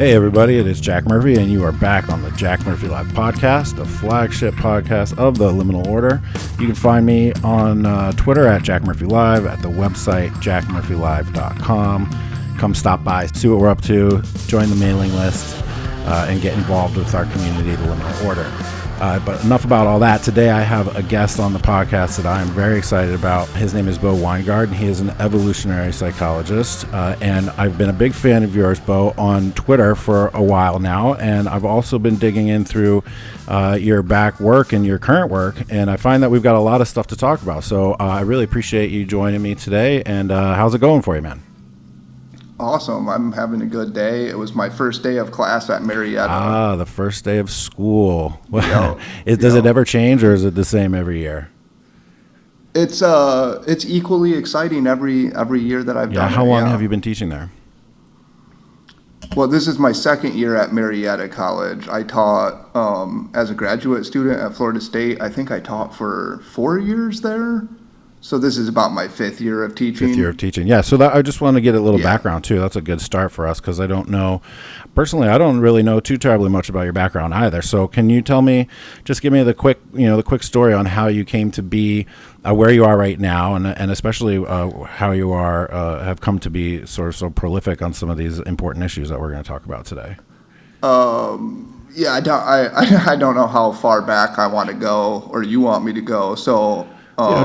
Hey everybody, it is Jack Murphy, and you are back on the Jack Murphy Live podcast, the flagship podcast of the Liminal Order. You can find me on Twitter at Jack Murphy Live, at the website jackmurphylive.com. Come stop by, see what we're up to, join the mailing list, and get involved with our community, the Liminal Order. But enough about all that. Today I have a guest on the podcast that I am very excited about. His name is Bo Winegard, and he is an evolutionary psychologist. And I've been a big fan of yours, Bo, on Twitter for a while now. And I've also been digging in through your back work and your current work. And I find that we've got a lot of stuff to talk about. So I really appreciate you joining me today. And how's it going for you, man? Awesome. I'm having a good day. It was my first day of class at Marietta. The first day of school. Does it ever change, or is it the same every year? It's equally exciting every year that I've done it. How long have you been teaching there? Well, this is my second year at Marietta College. I taught as a graduate student at Florida State. I think I taught for 4 years there. So this is about my fifth year of teaching. Yeah. So I just want to get a little background too. That's a good start for us, because I don't know, personally, I don't really know too terribly much about your background either. So can you tell me, just give me the quick story on how you came to be where you are right now, and especially how you have come to be sort of so prolific on some of these important issues that we're going to talk about today. I don't know how far back I want to go, or you want me to go. So.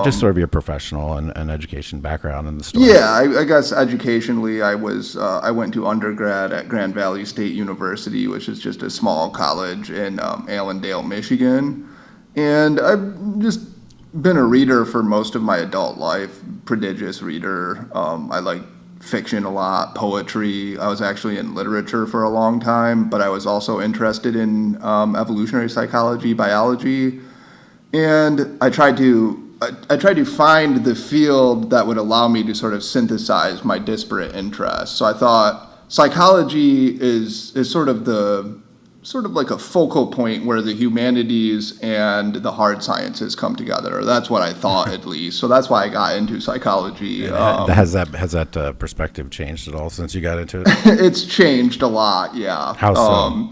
Just sort of your professional and education background in the story. Yeah, I guess educationally, I went to undergrad at Grand Valley State University, which is just a small college in Allendale, Michigan. And I've just been a reader for most of my adult life, prodigious reader. I like fiction a lot, poetry. I was actually in literature for a long time, but I was also interested in evolutionary psychology, biology. And I tried to find the field that would allow me to sort of synthesize my disparate interests. So I thought psychology is sort of like a focal point where the humanities and the hard sciences come together. That's what I thought, at least. So that's why I got into psychology. Has that perspective changed at all since you got into it? It's changed a lot, yeah. How so?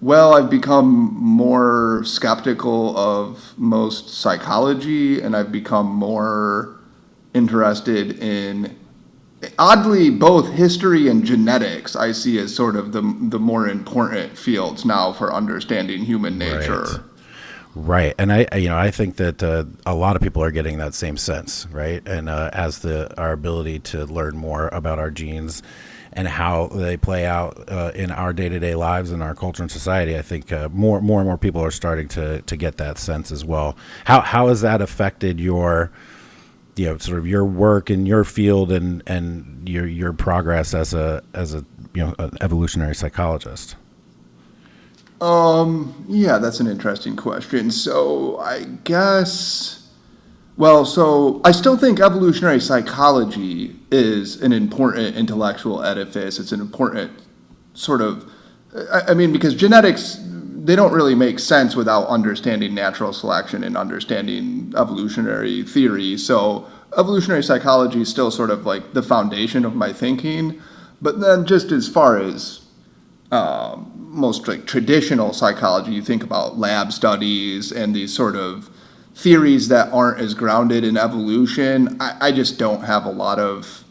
I've become more skeptical of most psychology, and I've become more interested in, oddly, both history and genetics. I see as sort of the more important fields now for understanding human nature. Right. And I think that a lot of people are getting that same sense, right? And as our ability to learn more about our genes and how they play out in our day-to-day lives and our culture and society, I think more and more people are starting to get that sense as well. How has that affected your, sort of your work in your field and your progress as an evolutionary psychologist? That's an interesting question. So I guess. So I still think evolutionary psychology is an important intellectual edifice. It's an important sort of, because genetics, they don't really make sense without understanding natural selection and understanding evolutionary theory. So evolutionary psychology is still sort of like the foundation of my thinking. But then just as far as most like traditional psychology, you think about lab studies and these sort of theories that aren't as grounded in evolution, I just don't have a lot of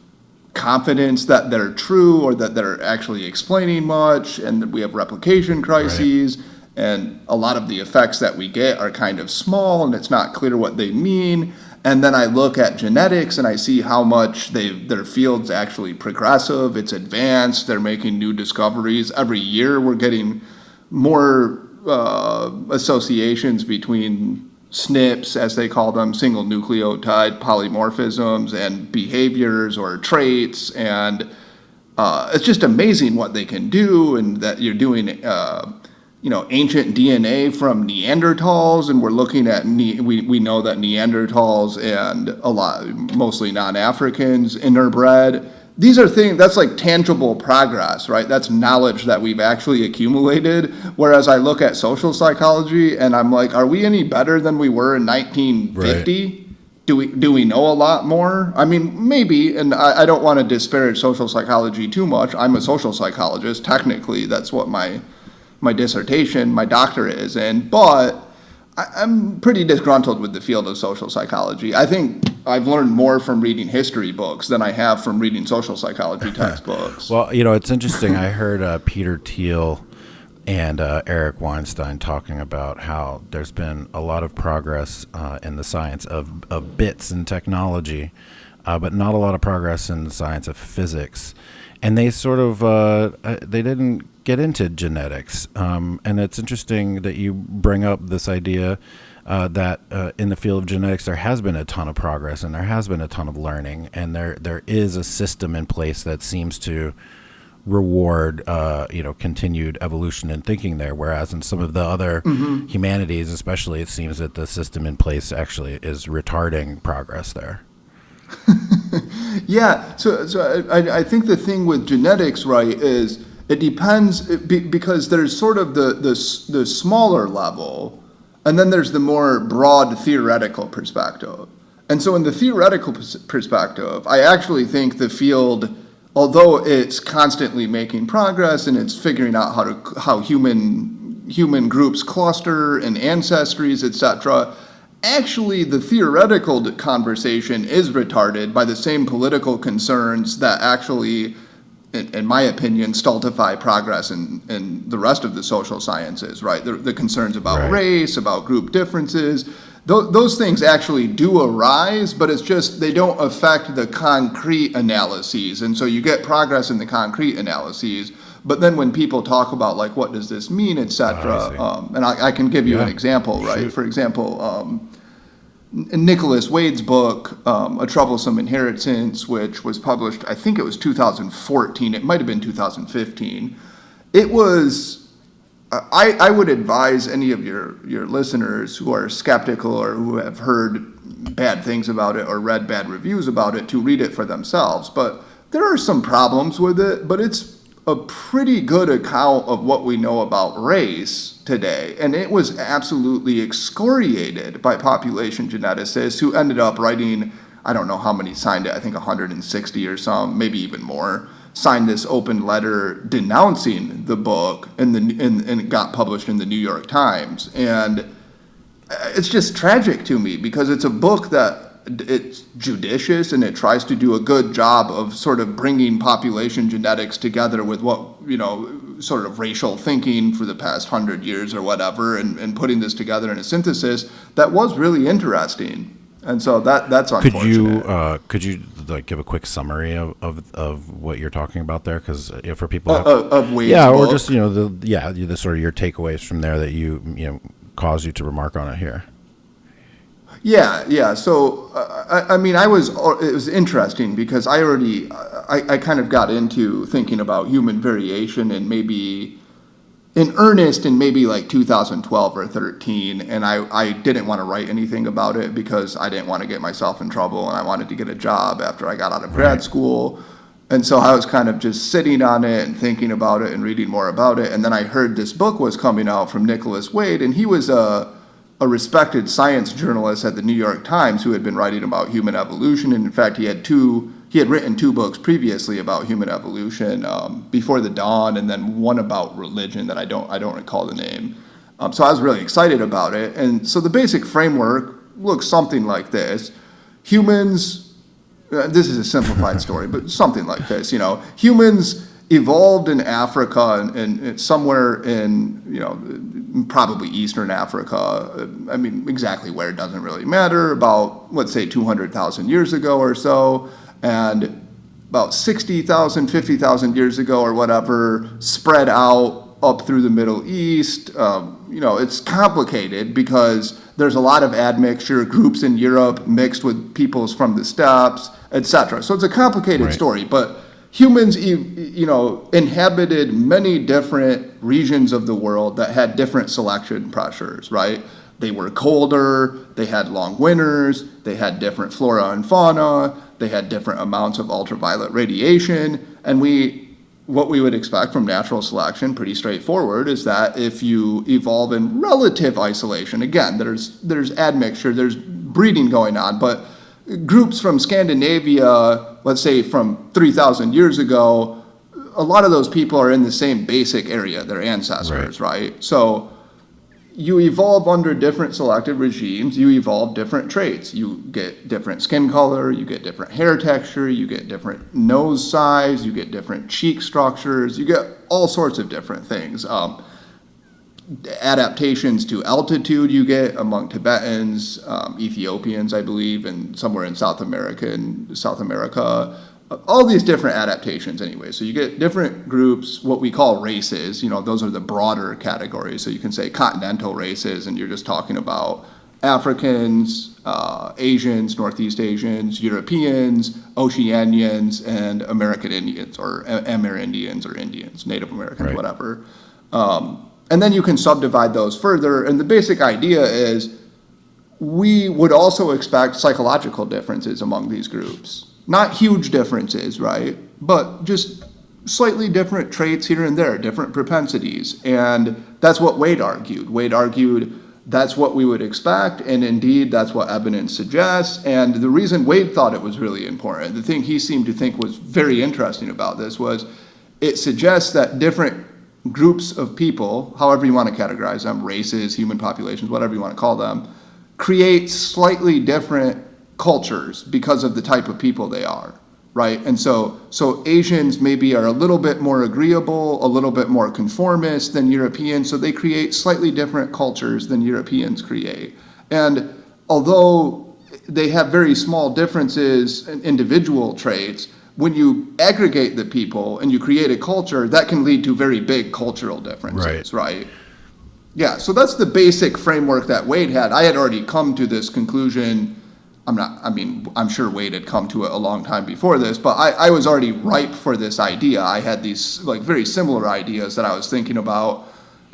confidence that they're true or that they're actually explaining much, and that we have replication crises, right. And a lot of the effects that we get are kind of small, and it's not clear what they mean. And then I look at genetics and I see how much their field's actually progressive, it's advanced, they're making new discoveries. Every year we're getting more associations between SNPs, as they call them, single nucleotide polymorphisms, and behaviors or traits, and it's just amazing what they can do, and that you're doing, ancient DNA from Neanderthals, and we're looking at, we know that Neanderthals and mostly non-Africans interbred. These are things, that's like tangible progress, right? That's knowledge that we've actually accumulated. Whereas I look at social psychology and I'm like, are we any better than we were in 1950? Right. Do we know a lot more? I mean, maybe, and I don't want to disparage social psychology too much. I'm a social psychologist. Technically, that's what my dissertation, my doctorate is in, but I'm pretty disgruntled with the field of social psychology. I think I've learned more from reading history books than I have from reading social psychology textbooks. Well, it's interesting. I heard Peter Thiel and Eric Weinstein talking about how there's been a lot of progress in the science of bits and technology, but not a lot of progress in the science of physics. And they sort of, they didn't get into genetics. And it's interesting that you bring up this idea that in the field of genetics, there has been a ton of progress and there has been a ton of learning. And there is a system in place that seems to reward, continued evolution and thinking there. Whereas in some of the other humanities, especially, it seems that the system in place actually is retarding progress there. Yeah, so I think the thing with genetics, right, is it depends because there's sort of the smaller level, and then there's the more broad theoretical perspective. And so in the theoretical perspective, I actually think the field, although it's constantly making progress and it's figuring out how human groups cluster and ancestries, etc., actually the theoretical conversation is retarded by the same political concerns that actually, in my opinion, stultify progress in the rest of the social sciences, right? The concerns about race, about group differences, those things actually do arise, but it's just they don't affect the concrete analyses. And so you get progress in the concrete analyses, but then when people talk about, like, what does this mean, et cetera, and I can give you an example, right? For example, in Nicholas Wade's book, A Troublesome Inheritance, which was published, I think it was 2014, it might have been 2015, it was, I would advise any of your listeners who are skeptical or who have heard bad things about it or read bad reviews about it to read it for themselves. But there are some problems with it, but it's a pretty good account of what we know about race today. And it was absolutely excoriated by population geneticists who ended up writing, I don't know how many signed it, I think 160 or some, maybe even more, signed this open letter denouncing the book, and it got published in the New York Times. And it's just tragic to me because it's a book that it's judicious and it tries to do a good job of sort of bringing population genetics together with what, sort of racial thinking for the past 100 years or whatever, and putting this together in a synthesis that was really interesting. And so that's unfortunate. Could you like give a quick summary of what you're talking about there? Because for people of Wade's book. Or just the sort of your takeaways from there that you caused you to remark on it here. Yeah. So, it was interesting because I kind of got into thinking about human variation and maybe in earnest in maybe like 2012 or 13. And I didn't want to write anything about it because I didn't want to get myself in trouble and I wanted to get a job after I got out of grad school. And so I was kind of just sitting on it and thinking about it and reading more about it. And then I heard this book was coming out from Nicholas Wade, and he was a respected science journalist at the New York Times who had been writing about human evolution. And in fact, he had written 2 books previously about human evolution, Before the Dawn, and then one about religion that I don't recall the name. So I was really excited about it. And so the basic framework looks something like this. Humans, this is a simplified story, but something like this, humans evolved in Africa and somewhere in, probably Eastern Africa. I mean, exactly where it doesn't really matter, about, let's say, 200,000 years ago or so. And about 60,000, 50,000 years ago or whatever, spread out up through the Middle East. It's complicated because there's a lot of admixture, groups in Europe mixed with peoples from the steppes, etc. So it's a complicated story, but humans, inhabited many different regions of the world that had different selection pressures, right? They were colder, they had long winters, they had different flora and fauna, they had different amounts of ultraviolet radiation, and what we would expect from natural selection, pretty straightforward, is that if you evolve in relative isolation, again, there's admixture, there's breeding going on, but groups from Scandinavia, let's say from 3,000 years ago, a lot of those people are in the same basic area, their ancestors, right? So you evolve under different selective regimes, you evolve different traits. You get different skin color, you get different hair texture, you get different nose size, you get different cheek structures, you get all sorts of different things. Adaptations to altitude you get among Tibetans, Ethiopians, I believe, and somewhere in South America, all these different adaptations anyway. So you get different groups, what we call races, those are the broader categories. So you can say continental races, and you're just talking about Africans, Asians, Northeast Asians, Europeans, Oceanians, and American Indians, or Amerindians, or Indians, Native Americans, whatever. And then you can subdivide those further, and the basic idea is we would also expect psychological differences among these groups. Not huge differences, right? But just slightly different traits here and there, different propensities. And that's what Wade argued. Wade argued that's what we would expect, and indeed that's what evidence suggests. And the reason Wade thought it was really important, the thing he seemed to think was very interesting about this, was it suggests that different groups of people, however you want to categorize them, races, human populations, whatever you want to call them, create slightly different cultures because of the type of people they are, right? And so Asians maybe are a little bit more agreeable, a little bit more conformist than Europeans, so they create slightly different cultures than Europeans create. And although they have very small differences in individual traits, when you aggregate the people and you create a culture, that can lead to very big cultural differences, right? Yeah, so that's the basic framework that Wade had. I had already come to this conclusion. I'm sure Wade had come to it a long time before this, but I was already ripe for this idea. I had these very similar ideas that I was thinking about.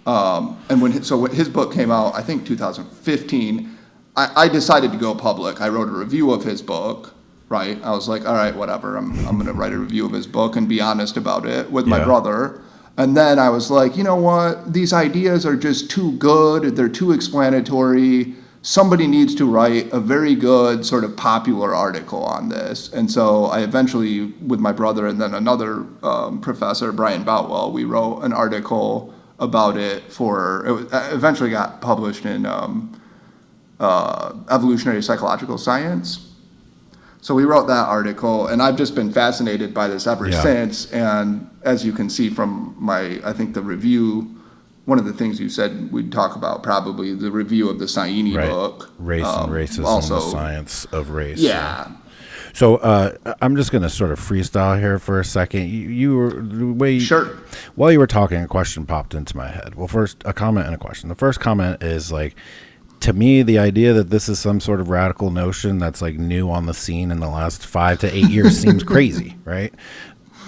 And when his book came out, I think 2015, I decided to go public. I wrote a review of his book, right? I was like, all right, whatever. I'm going to write a review of his book and be honest about it with my brother. And then I was like, you know what? These ideas are just too good. They're too explanatory. Somebody needs to write a very good sort of popular article on this. And so I eventually, with my brother and then another professor, Brian Boutwell, we wrote an article about it. It eventually got published in Evolutionary Psychological Science. So we wrote that article, and I've just been fascinated by this ever since. And as you can see from I think the review, one of the things you said we'd talk about, probably the review of the Saini book. Race and Racism, also, the Science of Race. Yeah. So I'm just going to sort of freestyle here for a second. You were the way while you were talking, a question popped into my head. Well, first a comment and a question. The first comment is to me, the idea that this is some sort of radical notion that's new on the scene in the last 5 to 8 years seems crazy, right?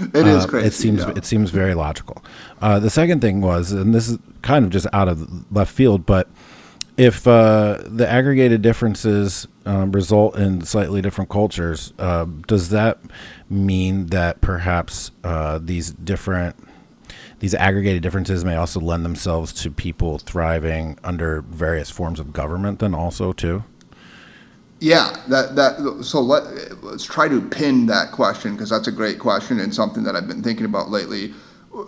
It is crazy. It seems very logical. The second thing was, and this is kind of just out of left field, but if the aggregated differences result in slightly different cultures, does that mean that perhaps these aggregated differences may also lend themselves to people thriving under various forms of government then also too? Yeah, so let's try to pin that question, because that's a great question and something that I've been thinking about lately.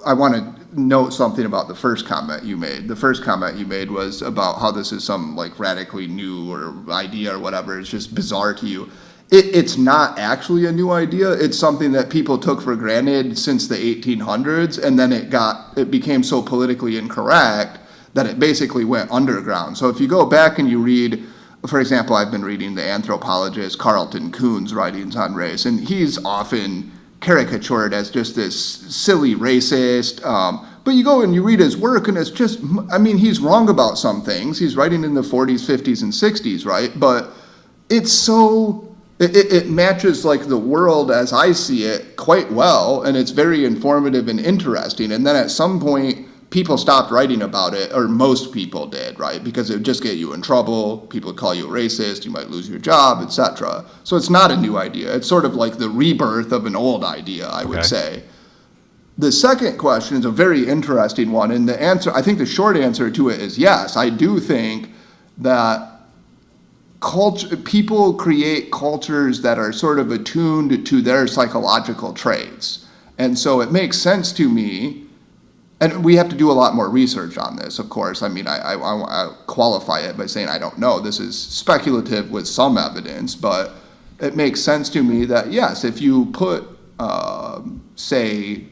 I want to note something about the first comment you made. The first comment you made was about how this is some radically new or idea or whatever. It's just bizarre to you. It's not actually a new idea. It's something that people took for granted since the 1800s, and then it became so politically incorrect that it basically went underground. So if you go back and you read, for example, I've been reading the anthropologist Carlton Kuhn's writings on race, and he's often caricatured as just this silly racist. But you go and you read his work, and it's just, he's wrong about some things. He's writing in the 40s, 50s, and 60s, right? But it's so... It matches the world as I see it quite well, and it's very informative and interesting. And then at some point, people stopped writing about it, or most people did, right? Because it would just get you in trouble. People would call you a racist. You might lose your job, etc. So it's not a new idea. It's sort of like the rebirth of an old idea, I would say. The second question is a very interesting one, and I think the short answer to it is yes. I do think that people create cultures that are sort of attuned to their psychological traits. And so it makes sense to me, and we have to do a lot more research on this, of course. I mean, I qualify it by saying I don't know. This is speculative with some evidence, but it makes sense to me that, yes, if you put, say,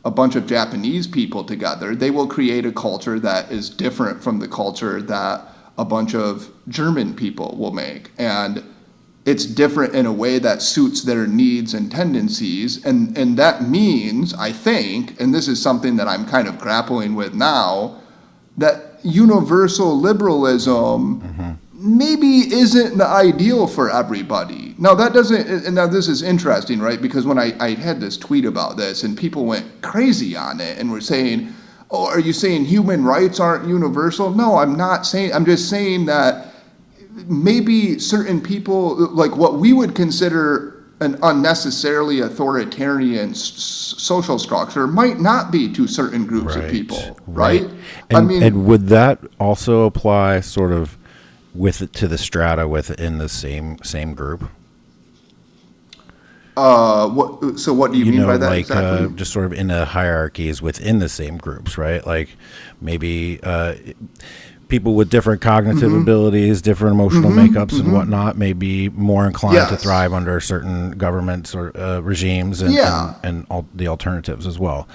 a bunch of Japanese people together, they will create a culture that is different from the culture that a bunch of German people will make. And it's different in a way that suits their needs and tendencies. And that means, I think, and this is something that I'm kind of grappling with now, that universal liberalism maybe isn't the ideal for everybody. Now that doesn't, and now this is interesting, right? Because when I had this tweet about this and people went crazy on it and were saying, oh, are you saying human rights aren't universal? No, I'm not saying, I'm just saying that maybe certain people, like what we would consider an unnecessarily authoritarian social structure, might not be to certain groups of people, right? And would that also apply sort of to the strata within the same group? What do you mean by that, like, exactly? just sort of in the hierarchies within the same groups, right? Like maybe people with different cognitive abilities, different emotional makeups and whatnot may be more inclined to thrive under certain governments or regimes and all the alternatives as well.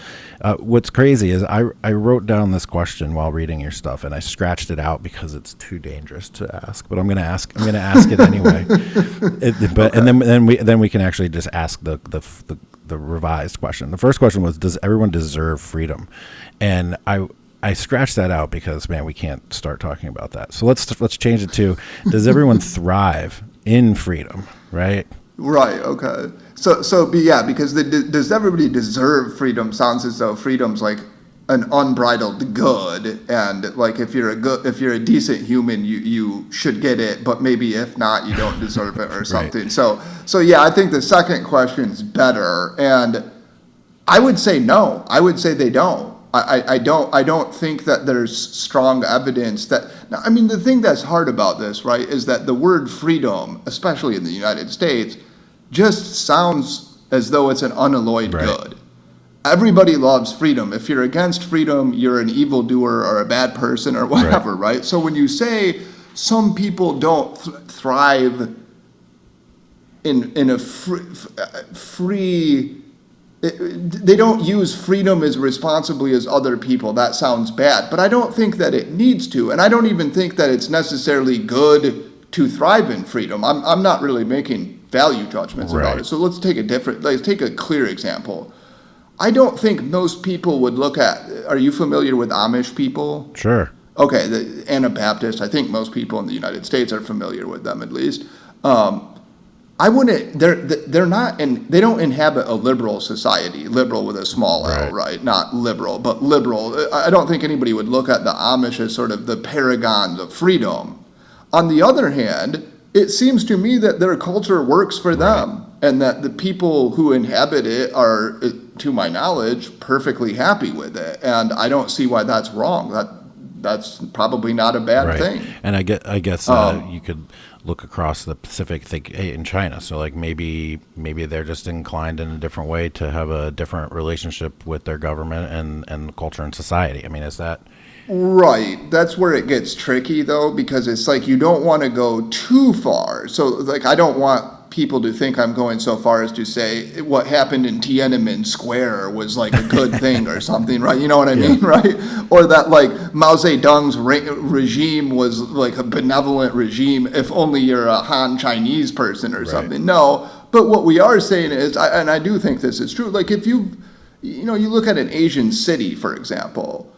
What's crazy is I wrote down this question while reading your stuff and I scratched it out because it's too dangerous to ask, but I'm going to ask it anyway. And then we can actually just ask the revised question. The first question was, does everyone deserve freedom? And I scratched that out because, man, we can't start talking about that. So let's change it to, does everyone thrive in freedom, right? Right, okay. Because does everybody deserve freedom sounds as though freedom's like an unbridled good, and like if you're a decent human, you should get it, but maybe if not, you don't deserve it or something. Right. So yeah, I think the second question's better, and I would say no. I would say they don't. I don't think that there's strong evidence that. Now, I mean, the thing that's hard about this, right, is that the word freedom, especially in the United States, just sounds as though it's an unalloyed good. Everybody loves freedom. If you're against freedom, you're an evildoer or a bad person or whatever, right? So when you say some people don't thrive in a free they don't use freedom as responsibly as other people, that sounds bad. But I don't think that it needs to, and I don't even think that it's necessarily good to thrive in freedom. I'm not really making value judgments about it. So let's take a clear example. I don't think most people would look at, are you familiar with Amish people? Sure. Okay, the Anabaptist, I think most people in the United States are familiar with them at least. I wouldn't, they're not, and they don't inhabit a liberal society, liberal with a small L, right? Not liberal, but liberal. I don't think anybody would look at the Amish as sort of the paragons of freedom. On the other hand, it seems to me that their culture works for them, and that the people who inhabit it are, to my knowledge, perfectly happy with it. And I don't see why that's wrong. That's probably not a bad thing. And I guess you could look across the Pacific, think in China. So like maybe they're just inclined in a different way to have a different relationship with their government and culture and society. I mean, is that right? That's where it gets tricky though, because it's like you don't want to go too far. So like I don't want people to think I'm going so far as to say what happened in Tiananmen Square was like a good thing or something, right? You know what I mean, right? Or that like Mao Zedong's regime was like a benevolent regime if only you're a Han Chinese person or something. No, but what we are saying is, and I do think this is true, like if you look at an Asian city, for example,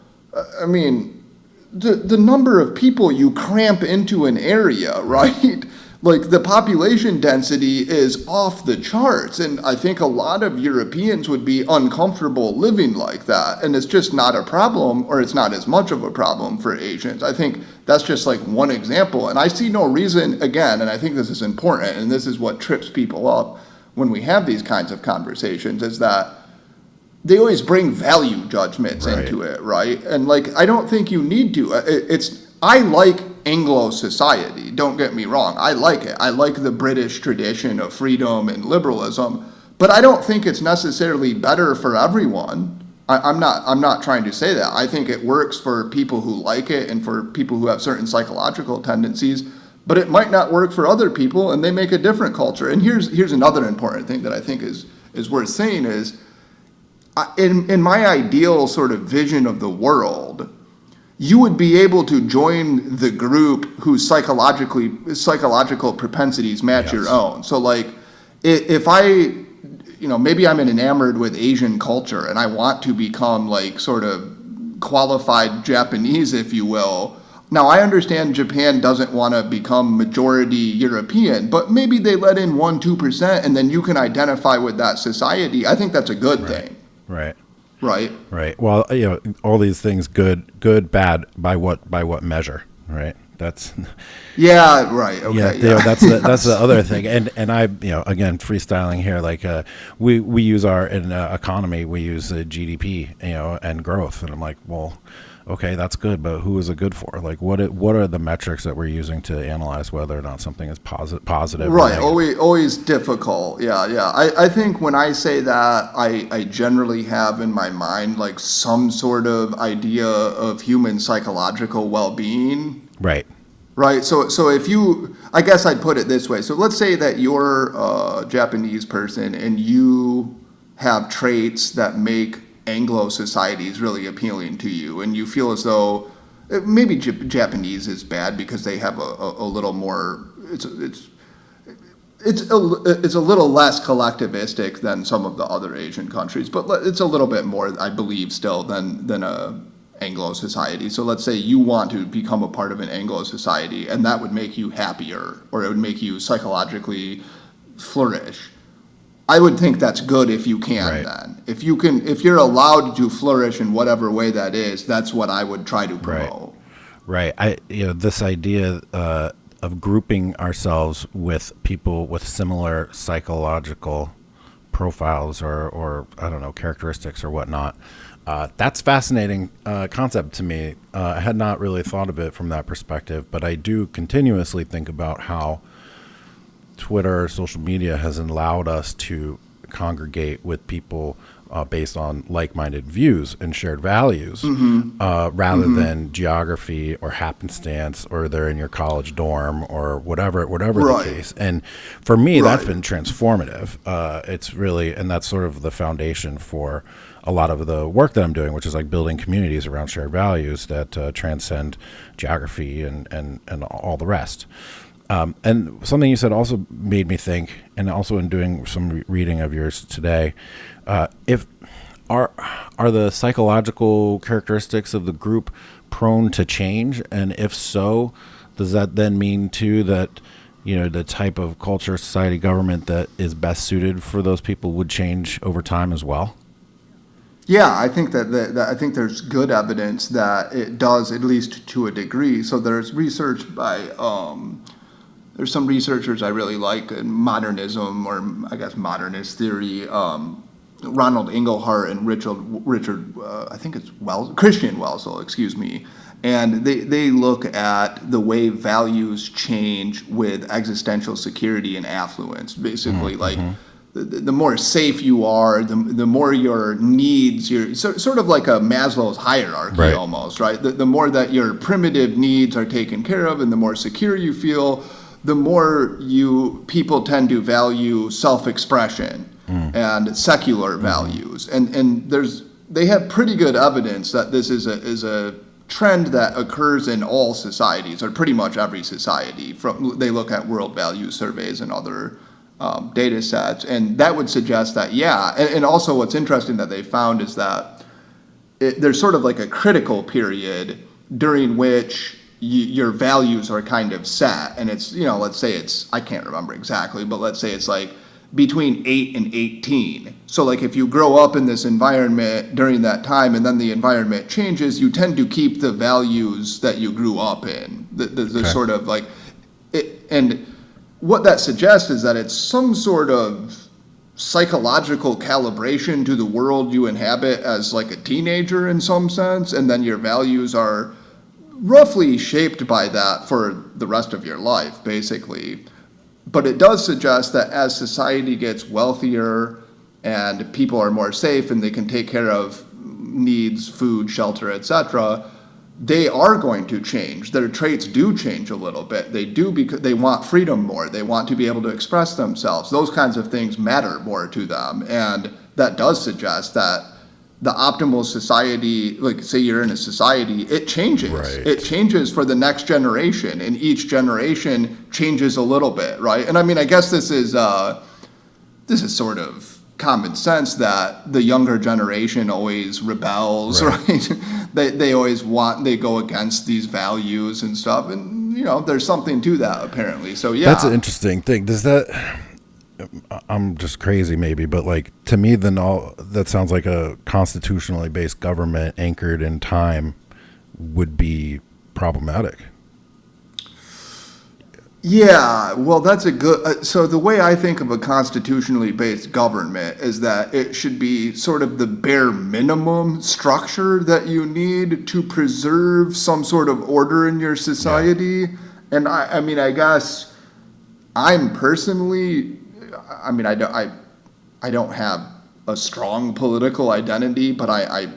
I mean, the number of people you cramp into an area, right? Like the population density is off the charts, and I think a lot of Europeans would be uncomfortable living like that, and it's just not a problem, or it's not as much of a problem for Asians. I think that's just like one example, and I see no reason, again, and I think this is important, and this is what trips people up when we have these kinds of conversations, is that they always bring value judgments into it, right? And like, I don't think you need to. I like Anglo society, don't get me wrong. I like it. I like the British tradition of freedom and liberalism, but I don't think it's necessarily better for everyone. I'm not trying to say that. I think it works for people who like it and for people who have certain psychological tendencies, but it might not work for other people, and they make a different culture. And here's another important thing that I think is worth saying is, in my ideal sort of vision of the world, you would be able to join the group whose psychological propensities match your own. So like, if I, maybe I'm enamored with Asian culture and I want to become like sort of qualified Japanese, if you will. Now, I understand Japan doesn't want to become majority European, but maybe they let in 1-2% and then you can identify with that society. I think that's a good thing. Right. Well, all these things, good, bad, by what measure, right? That's right. Okay. That's the other thing. And I, again, freestyling here, like we use our economy, we use GDP, and growth, and I'm like, well, okay, that's good, but who is it good for? Like, what are the metrics that we're using to analyze whether or not something is positive? Right, always difficult. Yeah. I think when I say that, I generally have in my mind like some sort of idea of human psychological well-being. Right. So if you, I guess I'd put it this way. So let's say that you're a Japanese person and you have traits that make Anglo society is really appealing to you, and you feel as though maybe Japanese is bad because they have a little more. It's a little less collectivistic than some of the other Asian countries, but it's a little bit more, I believe, still than a Anglo society. So let's say you want to become a part of an Anglo society, and that would make you happier, or it would make you psychologically flourish. I would think that's good if you can. Then, if you're allowed to flourish in whatever way that is, that's what I would try to promote. Right. This idea of grouping ourselves with people with similar psychological profiles or I don't know, characteristics or whatnot. That's fascinating concept to me. I had not really thought of it from that perspective, but I do continuously think about how Twitter, social media has allowed us to congregate with people based on like-minded views and shared values, rather than geography or happenstance, or they're in your college dorm or whatever the case. And for me, that's been transformative. It's really, and that's sort of the foundation for a lot of the work that I'm doing, which is like building communities around shared values that transcend geography and all the rest. And something you said also made me think, and also in doing some reading of yours today, if are the psychological characteristics of the group prone to change, and if so, does that then mean too that the type of culture, society, government that is best suited for those people would change over time as well? Yeah, I think that I think there's good evidence that it does, at least to a degree. So there's research by there's some researchers I really like in modernism, or I guess modernist theory, Ronald Inglehart and Richard I think it's Christian Welzel, excuse me. And they look at the way values change with existential security and affluence. Basically, like the more safe you are, the more your needs, sort of like a Maslow's hierarchy almost, right? The more that your primitive needs are taken care of and the more secure you feel, the more people tend to value self-expression and secular values. And they have pretty good evidence that this is a trend that occurs in all societies, or pretty much every society. They look at world value surveys and other data sets, and that would suggest that, and also what's interesting that they found is that there's sort of like a critical period during which your values are kind of set, and it's, let's say I can't remember exactly, but let's say it's like between 8 and 18. So like if you grow up in this environment during that time and then the environment changes, you tend to keep the values that you grew up in, the sort of like it. And what that suggests is that it's some sort of psychological calibration to the world you inhabit as like a teenager in some sense, and then your values are roughly shaped by that for the rest of your life, basically. But it does suggest that as society gets wealthier and people are more safe and they can take care of needs, food, shelter, etc., they are going to change. Their traits do change a little bit. They do because they want freedom more. They want to be able to express themselves. Those kinds of things matter more to them. And that does suggest that the optimal society, like say you're in a society, it changes. Right. It changes for the next generation, and each generation changes a little bit, right? And I mean, I guess this is sort of common sense that the younger generation always rebels, right? They always they go against these values and stuff, and there's something to that apparently. So yeah, that's an interesting thing. Does that? I'm just crazy maybe, but like to me then that sounds like a constitutionally based government anchored in time would be problematic. Yeah, well, that's a good. So the way I think of a constitutionally based government is that it should be sort of the bare minimum structure that you need to preserve some sort of order in your society. Yeah. And I mean, I guess I'm personally, I mean, I don't have a strong political identity, but I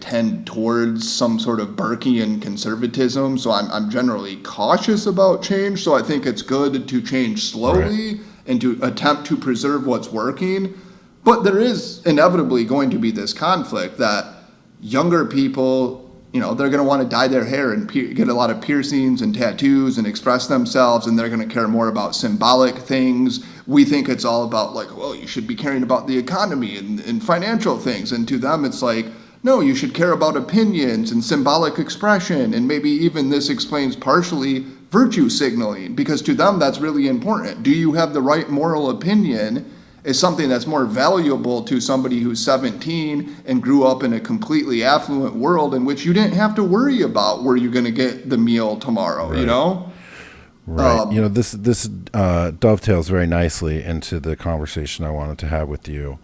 tend towards some sort of Burkean conservatism, so I'm generally cautious about change. So I think it's good to change slowly and to attempt to preserve what's working. But there is inevitably going to be this conflict that younger people, they're going to want to dye their hair and get a lot of piercings and tattoos and express themselves, and they're going to care more about symbolic things. We think it's all about like, well, you should be caring about the economy and financial things. And to them, it's like, no, you should care about opinions and symbolic expression, and maybe even this explains partially virtue signaling, because to them that's really important. Do you have the right moral opinion is something that's more valuable to somebody who's 17 and grew up in a completely affluent world in which you didn't have to worry about where you're going to get the meal tomorrow, Right. This dovetails very nicely into the conversation I wanted to have with you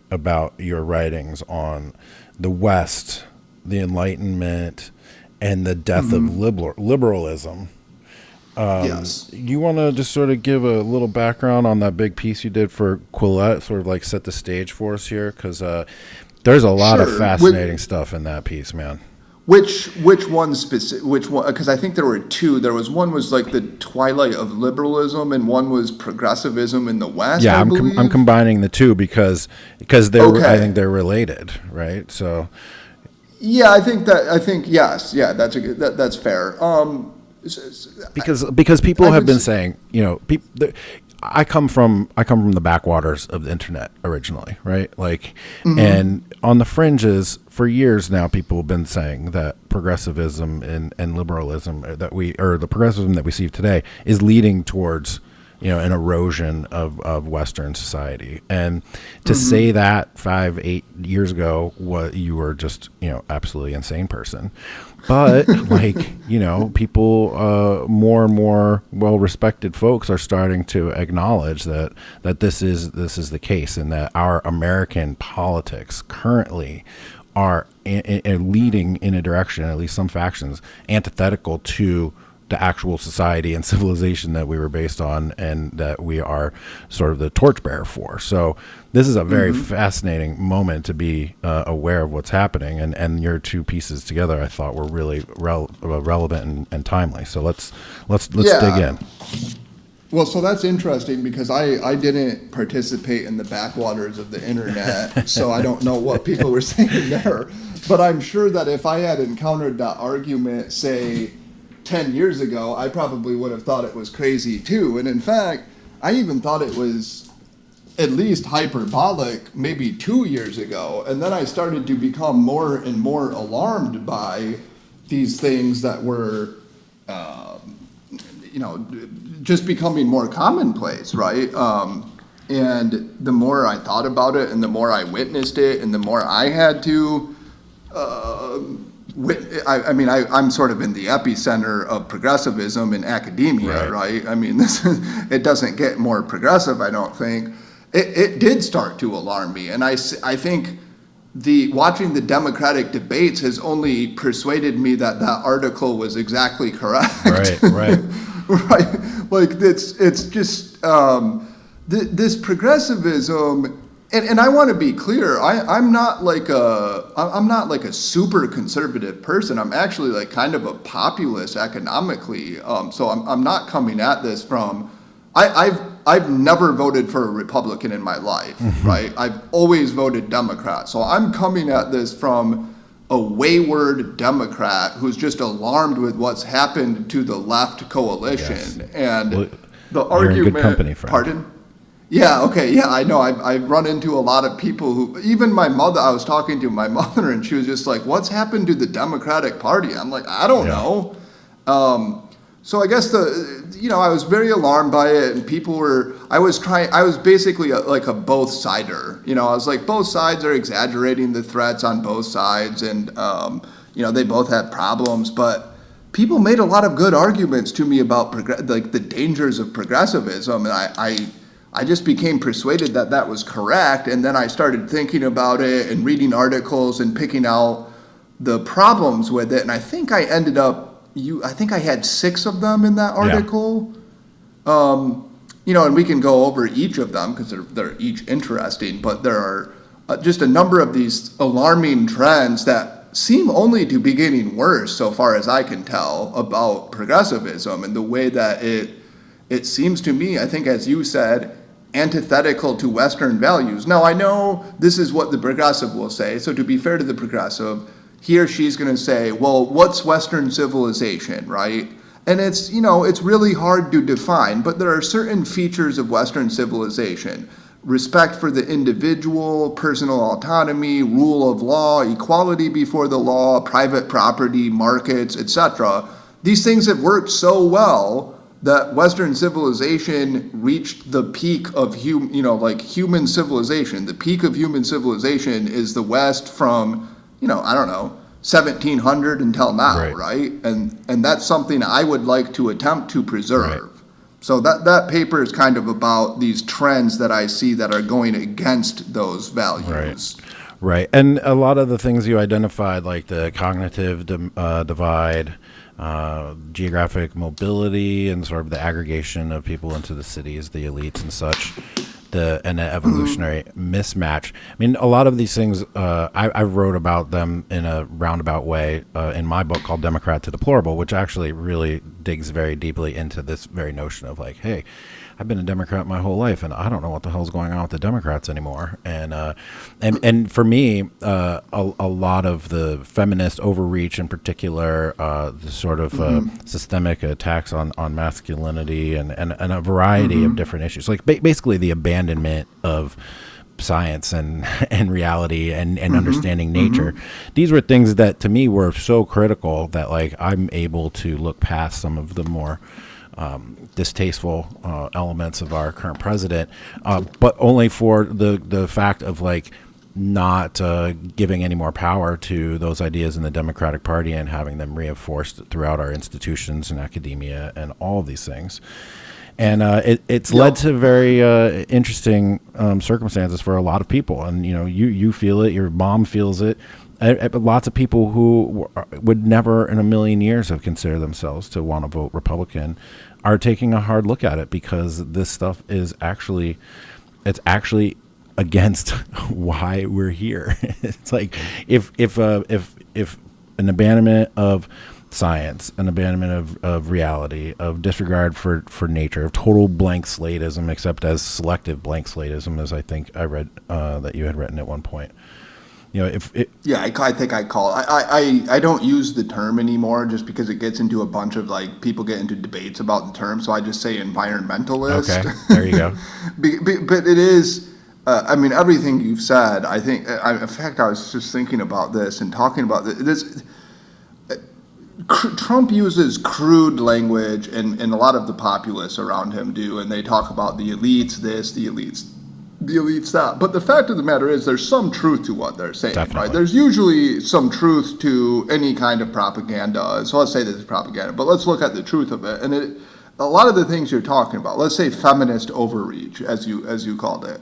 about your writings on the West, the Enlightenment, and the death of liberalism. Yes. You want to just sort of give a little background on that big piece you did for Quillette, sort of like set the stage for us here? Because there's a lot of fascinating stuff in that piece, man. Which one specific? Which one? Because I think there were two. There was one was like the twilight of liberalism, and one was progressivism in the West. Yeah, I'm combining the two because I think they're related, right? So. Yeah, I think yes, yeah, that's fair. Because people have been saying, I come from the backwaters of the internet originally, right? Like, and on the fringes for years now, people have been saying that progressivism and liberalism the progressivism that we see today is leading towards, an erosion of Western society. And to say that 5-8 years ago, you were just, absolutely insane person. But people, more and more well-respected folks are starting to acknowledge that this is the case, and that our American politics currently are leading in a direction, at least some factions, antithetical to the actual society and civilization that we were based on, and that we are sort of the torchbearer for. So this is a very fascinating moment to be aware of what's happening, and your two pieces together I thought were really relevant and timely. So let's dig in. Well, so that's interesting because I didn't participate in the backwaters of the internet, so I don't know what people were saying there. But I'm sure that if I had encountered that argument, say, 10 years ago, I probably would have thought it was crazy too. And in fact, I even thought it was at least hyperbolic maybe 2 years ago. And then I started to become more and more alarmed by these things that were, just becoming more commonplace, right? And the more I thought about it, and the more I witnessed it, and the more I had to I'm sort of in the epicenter of progressivism in academia, right? I mean, it doesn't get more progressive, I don't think. It did start to alarm me, and I think watching the Democratic debates has only persuaded me that article was exactly correct. Right. Right. Like it's just this progressivism. And I want to be clear. I'm not like a super conservative person. I'm actually like kind of a populist economically. So I'm not coming at this from. I've never voted for a Republican in my life, right? I've always voted Democrat. So I'm coming at this from a wayward Democrat who's just alarmed with what's happened to the left coalition. Yes. And the argument. You're in good company, friend. Pardon? Yeah, okay, yeah, I know. I've run into a lot of people who, even my mother, I was talking to my mother and she was just like, what's happened to the Democratic Party? I'm like, I don't know. So I guess I was very alarmed by it, and people were, I was basically like a both-sider. I was like, both sides are exaggerating the threats on both sides, and, they both had problems, but people made a lot of good arguments to me about the dangers of progressivism, and I just became persuaded that was correct, and then I started thinking about it and reading articles and picking out the problems with it, and I think I ended up, I think I had 6 of them in that article. Yeah. And we can go over each of them because they're each interesting, but there are just a number of these alarming trends that seem only to be getting worse so far as I can tell about progressivism and the way that it seems to me, I think as you said, antithetical to Western values. Now, I know this is what the progressive will say, so to be fair to the progressive, he or she's going to say, well, what's Western civilization, right? And it's really hard to define, but there are certain features of Western civilization. Respect for the individual, personal autonomy, rule of law, equality before the law, private property, markets, etc. These things have worked so well that Western civilization reached the peak of human civilization. The peak of human civilization is the West from, 1700 until now, right? And that's something I would like to attempt to preserve. Right. So that paper is kind of about these trends that I see that are going against those values. Right. And a lot of the things you identified, like the cognitive divide, geographic mobility, and sort of the aggregation of people into the cities, the elites and such, and the evolutionary mismatch. I mean, a lot of these things, I wrote about them in a roundabout way in my book called Democrat to Deplorable, which actually really digs very deeply into this very notion of like, hey, I've been a Democrat my whole life, and I don't know what the hell's going on with the Democrats anymore. And for me, a lot of the feminist overreach, in particular, the sort of systemic attacks on masculinity and a variety of different issues, like basically the abandonment of science and reality and understanding nature. These were things that to me were so critical that like I'm able to look past some of the more distasteful elements of our current president, but only for the fact of like not giving any more power to those ideas in the Democratic Party and having them reinforced throughout our institutions and academia and all of these things. And it's led to very interesting circumstances for a lot of people. And you feel it, your mom feels it. Lots of people who would never in a million years have considered themselves to want to vote Republican are taking a hard look at it because this stuff is actually against why we're here. It's like if an abandonment of science, an abandonment of reality, of disregard for nature, of total blank slateism, except as selective blank slateism, as I think I read that you had written at one point. I think I call it. I don't use the term anymore just because it gets into a bunch of like people get into debates about the term. So I just say environmentalist. Okay, there you go. But it is. Everything you've said. I think. In fact, I was just thinking about this and talking about this. Trump uses crude language, and a lot of the populists around him do, and they talk about the elites this, the elites that. But the fact of the matter is there's some truth to what they're saying, Definitely. Right? There's usually some truth to any kind of propaganda. So let's say this is propaganda, but let's look at the truth of it. And a lot of the things you're talking about, let's say feminist overreach, as you called it,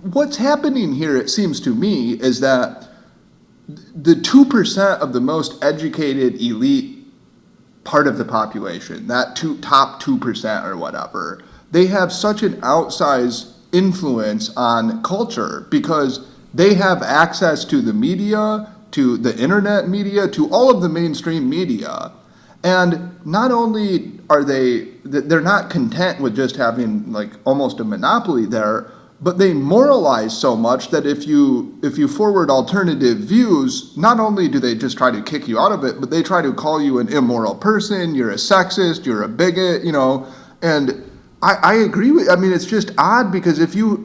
What's happening here, it seems to me, is that the 2% of the most educated elite part of the population, that top 2% or whatever, they have such an outsized influence on culture because they have access to the media, to the internet media, to all of the mainstream media. And not only are they're not content with just having like almost a monopoly there, but they moralize so much that if you forward alternative views, not only do they just try to kick you out of it, but they try to call you an immoral person, you're a sexist, you're a bigot, and I agree with, I mean, it's just odd because if you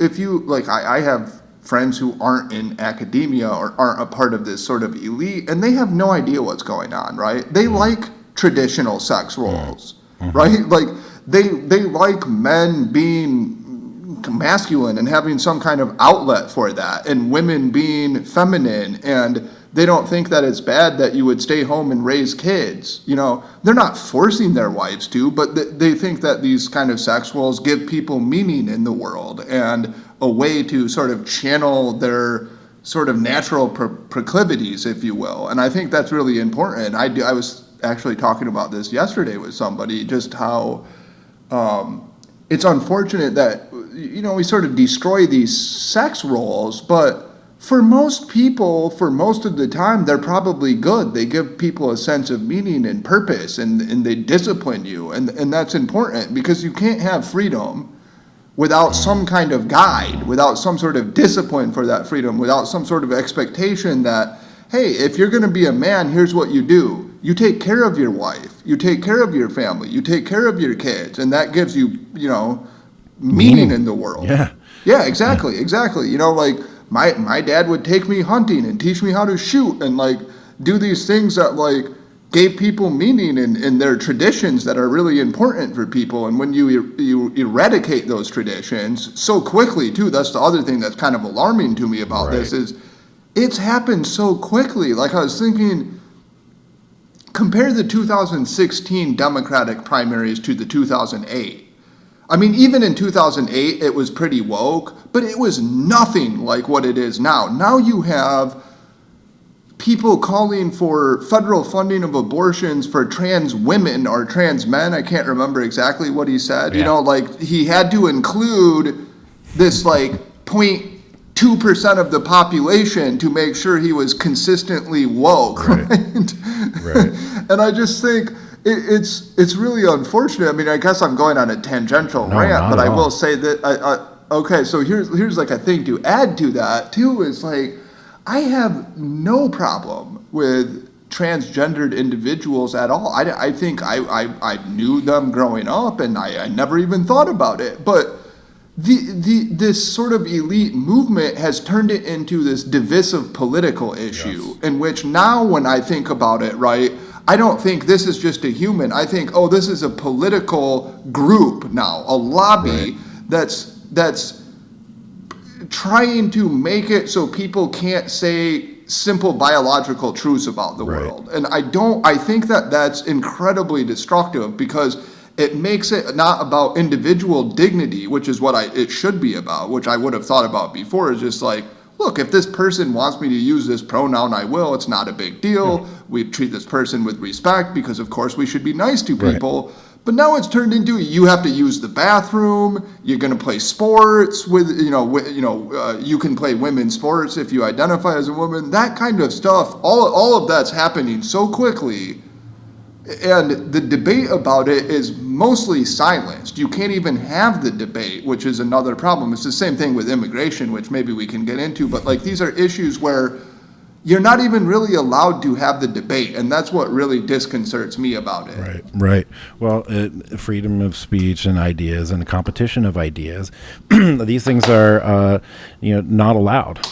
like, I have friends who aren't in academia or aren't a part of this sort of elite, and they have no idea what's going on, right? They like traditional sex roles, right? Like they like men being masculine and having some kind of outlet for that, and women being feminine, and they don't think that it's bad that you would stay home and raise kids. They're not forcing their wives to, but they think that these kind of sex roles give people meaning in the world and a way to sort of channel their sort of natural proclivities, if you will. And I think that's really important. I was actually talking about this yesterday with somebody, just how it's unfortunate that we sort of destroy these sex roles, but for most people, for most of the time, they're probably good. They give people a sense of meaning and purpose, and they discipline you, and that's important because you can't have freedom without some kind of guide, without some sort of discipline for that freedom, without some sort of expectation that, hey, if you're going to be a man, here's what you do. You take care of your wife, you take care of your family, you take care of your kids, and that gives you, meaning in the world. Yeah, exactly. Like my dad would take me hunting and teach me how to shoot and like do these things that like gave people meaning in their traditions that are really important for people. And when you eradicate those traditions so quickly too, that's the other thing that's kind of alarming to me about this is it's happened so quickly. Like I was thinking, compare the 2016 Democratic primaries to the 2008. I mean, even in 2008, it was pretty woke, but it was nothing like what it is now. Now you have people calling for federal funding of abortions for trans women or trans men. I can't remember exactly what he said. Yeah. Like he had to include this like 0.2% of the population to make sure he was consistently woke. Right. And I just think it's really unfortunate. I mean, I guess I'm going on a tangential rant, but I will say that okay, so here's like a thing to add to that too is like I have no problem with transgendered individuals at all. I think I knew them growing up and I never even thought about it. But this sort of elite movement has turned it into this divisive political issue in which now when I think about it, right, I don't think this is just a human. I think, this is a political group now, a lobby that's trying to make it so people can't say simple biological truths about the world. And I think that that's incredibly destructive because it makes it not about individual dignity, which is what it should be about, which I would have thought about before, is just like, look, if this person wants me to use this pronoun, I will. It's not a big deal. We treat this person with respect because, of course, we should be nice to people. But now it's turned into you have to use the bathroom. You're going to play sports with, you can play women's sports if you identify as a woman. That kind of stuff, all of that's happening so quickly. And the debate about it is mostly silenced. You can't even have the debate, which is another problem. It's the same thing with immigration, which maybe we can get into. But like these are issues where you're not even really allowed to have the debate, and that's what really disconcerts me about it. Right. Well, freedom of speech and ideas and competition of ideas, these things are, not allowed.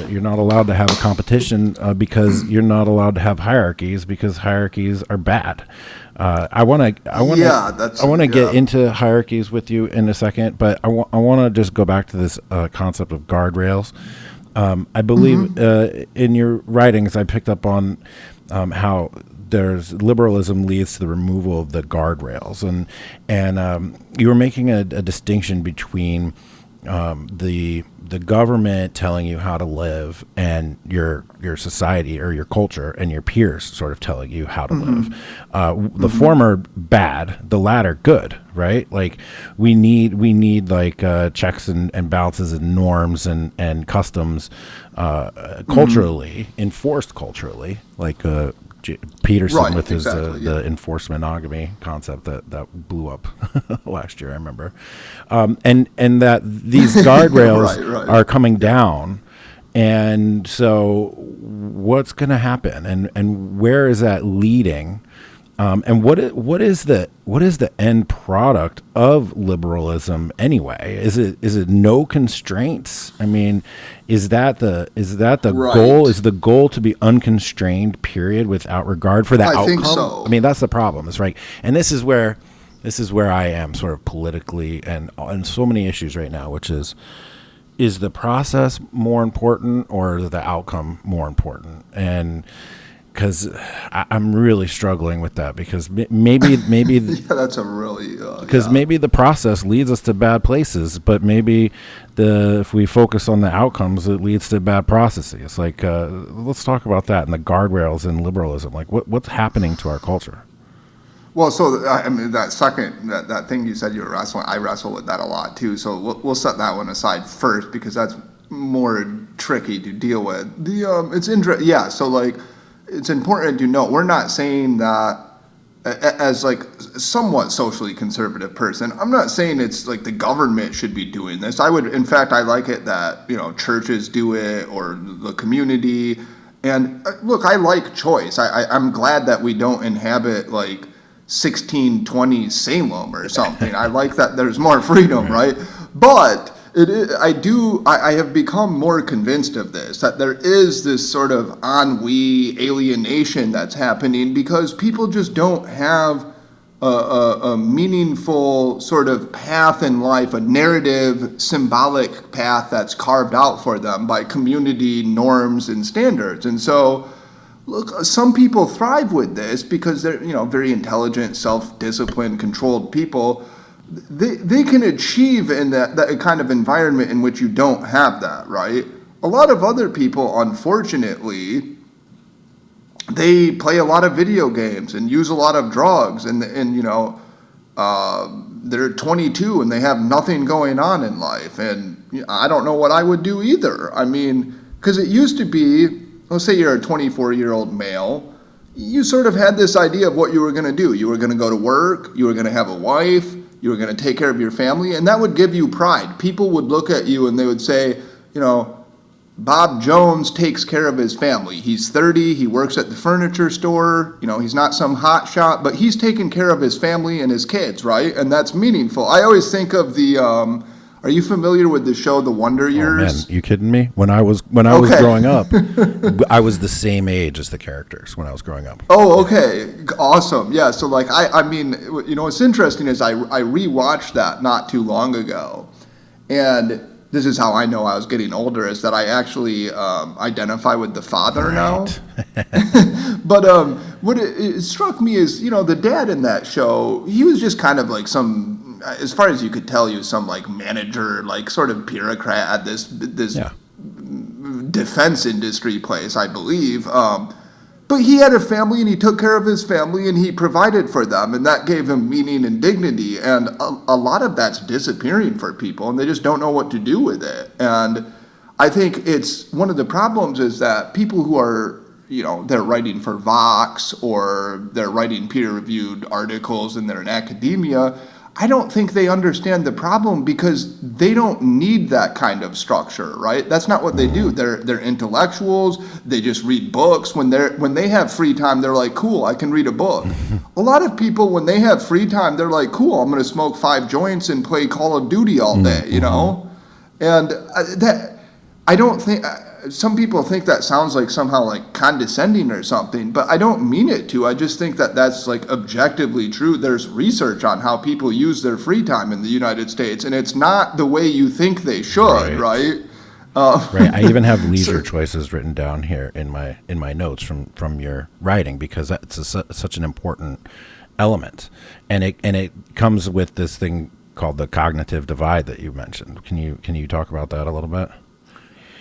You're not allowed to have a competition because you're not allowed to have hierarchies because hierarchies are bad. I want to get into hierarchies with you in a second, but I want to just go back to this concept of guardrails. I believe in your writings, I picked up on how there's liberalism leads to the removal of the guardrails, and you were making a distinction between the government telling you how to live, and your society or your culture and your peers sort of telling you how to live. The former bad, the latter good, right? Like we need like checks and balances and norms and customs culturally enforced culturally, like Peterson with his the enforced monogamy concept that blew up last year, I remember, and that these guardrails are coming down, and so what's going to happen, and where is that leading, and what is the end product of liberalism anyway? Is it no constraints? I mean, is that the goal? Is the goal to be unconstrained, period, without regard for the outcome? I think so. I mean, that's the problem. It's right, and this is where I am sort of politically and so many issues right now, which is the process more important or the outcome more important? And because I'm really struggling with that, because maybe yeah, that's a really because maybe the process leads us to bad places, but maybe if we focus on the outcomes, it leads to bad processes. Like let's talk about that and the guardrails in liberalism. Like what's happening to our culture? Well, so I mean that second that thing you said you were wrestling, I wrestle with that a lot too. So we'll set that one aside first because that's more tricky to deal with. It's interesting, yeah. So like, it's important to note we're not saying that as like somewhat socially conservative person. I'm not saying it's like the government should be doing this. I like it that churches do it or the community. And look, I like choice. I'm glad that we don't inhabit like 1620 Salem or something. I like that there's more freedom, right? But I have become more convinced of this, that there is this sort of ennui, alienation that's happening because people just don't have a meaningful sort of path in life, a narrative, symbolic path that's carved out for them by community norms and standards. And so, look, some people thrive with this because they're, very intelligent, self-disciplined, controlled people. They can achieve in that kind of environment in which you don't have that, right? A lot of other people, unfortunately, they play a lot of video games and use a lot of drugs, and they're 22 and they have nothing going on in life. And I don't know what I would do either. I mean, because it used to be, let's say you're a 24-year-old male, you sort of had this idea of what you were going to do. You were going to go to work, you were going to have a wife, you were going to take care of your family, and that would give you pride. People would look at you and they would say, Bob Jones takes care of his family. He's 30, he works at the furniture store, he's not some hot shot, but he's taking care of his family and his kids, right? And that's meaningful. I always think of are you familiar with the show The Wonder Years? Oh man, you kidding me? When I was growing up, I was the same age as the characters when I was growing up. Oh, okay. Awesome. Yeah, so like I mean, what's interesting is I rewatched that not too long ago. And this is how I know I was getting older, is that I actually identify with the father now. But what it struck me is, the dad in that show, he was just kind of like some, as far as you could tell, he was some like manager, like sort of bureaucrat at this defense industry place, I believe. But he had a family and he took care of his family and he provided for them, and that gave him meaning and dignity. And a lot of that's disappearing for people, and they just don't know what to do with it. And I think it's one of the problems is that people who are, they're writing for Vox or they're writing peer-reviewed articles and they're in academia, I don't think they understand the problem because they don't need that kind of structure, right? That's not what they do. They're intellectuals. They just read books. When they have free time, they're like, cool, I can read a book. A lot of people, when they have free time, they're like, cool, I'm going to smoke 5 joints and play Call of Duty all day, And I don't think. Some people think that sounds like somehow like condescending or something, but I don't mean it to. I just think that that's like objectively true. There's research on how people use their free time in the United States, and it's not the way you think they should, right? Right. I even have leisure choices written down here in my notes from your writing, because that's such an important element, and it comes with this thing called the cognitive divide that you mentioned. Can you talk about that a little bit?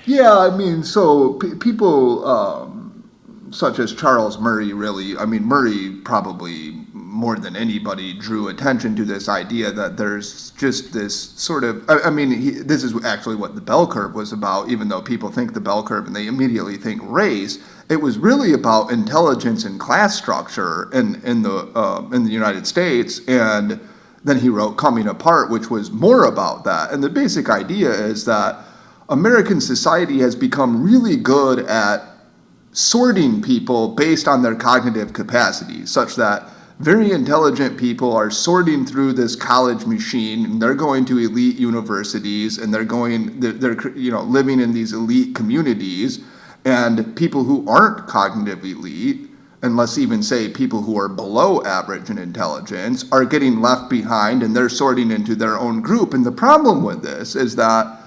Yeah, I mean, so people such as Charles Murray Murray probably more than anybody drew attention to this idea that there's just this sort of, this is actually what the bell curve was about, even though people think the bell curve and they immediately think race. It was really about intelligence and class structure in the United States, and then he wrote Coming Apart, which was more about that. And the basic idea is that American society has become really good at sorting people based on their cognitive capacities, such that very intelligent people are sorting through this college machine, and they're going to elite universities, and they're living in these elite communities, and people who aren't cognitive elite, and let's even say people who are below average in intelligence, are getting left behind, and they're sorting into their own group. And the problem with this is that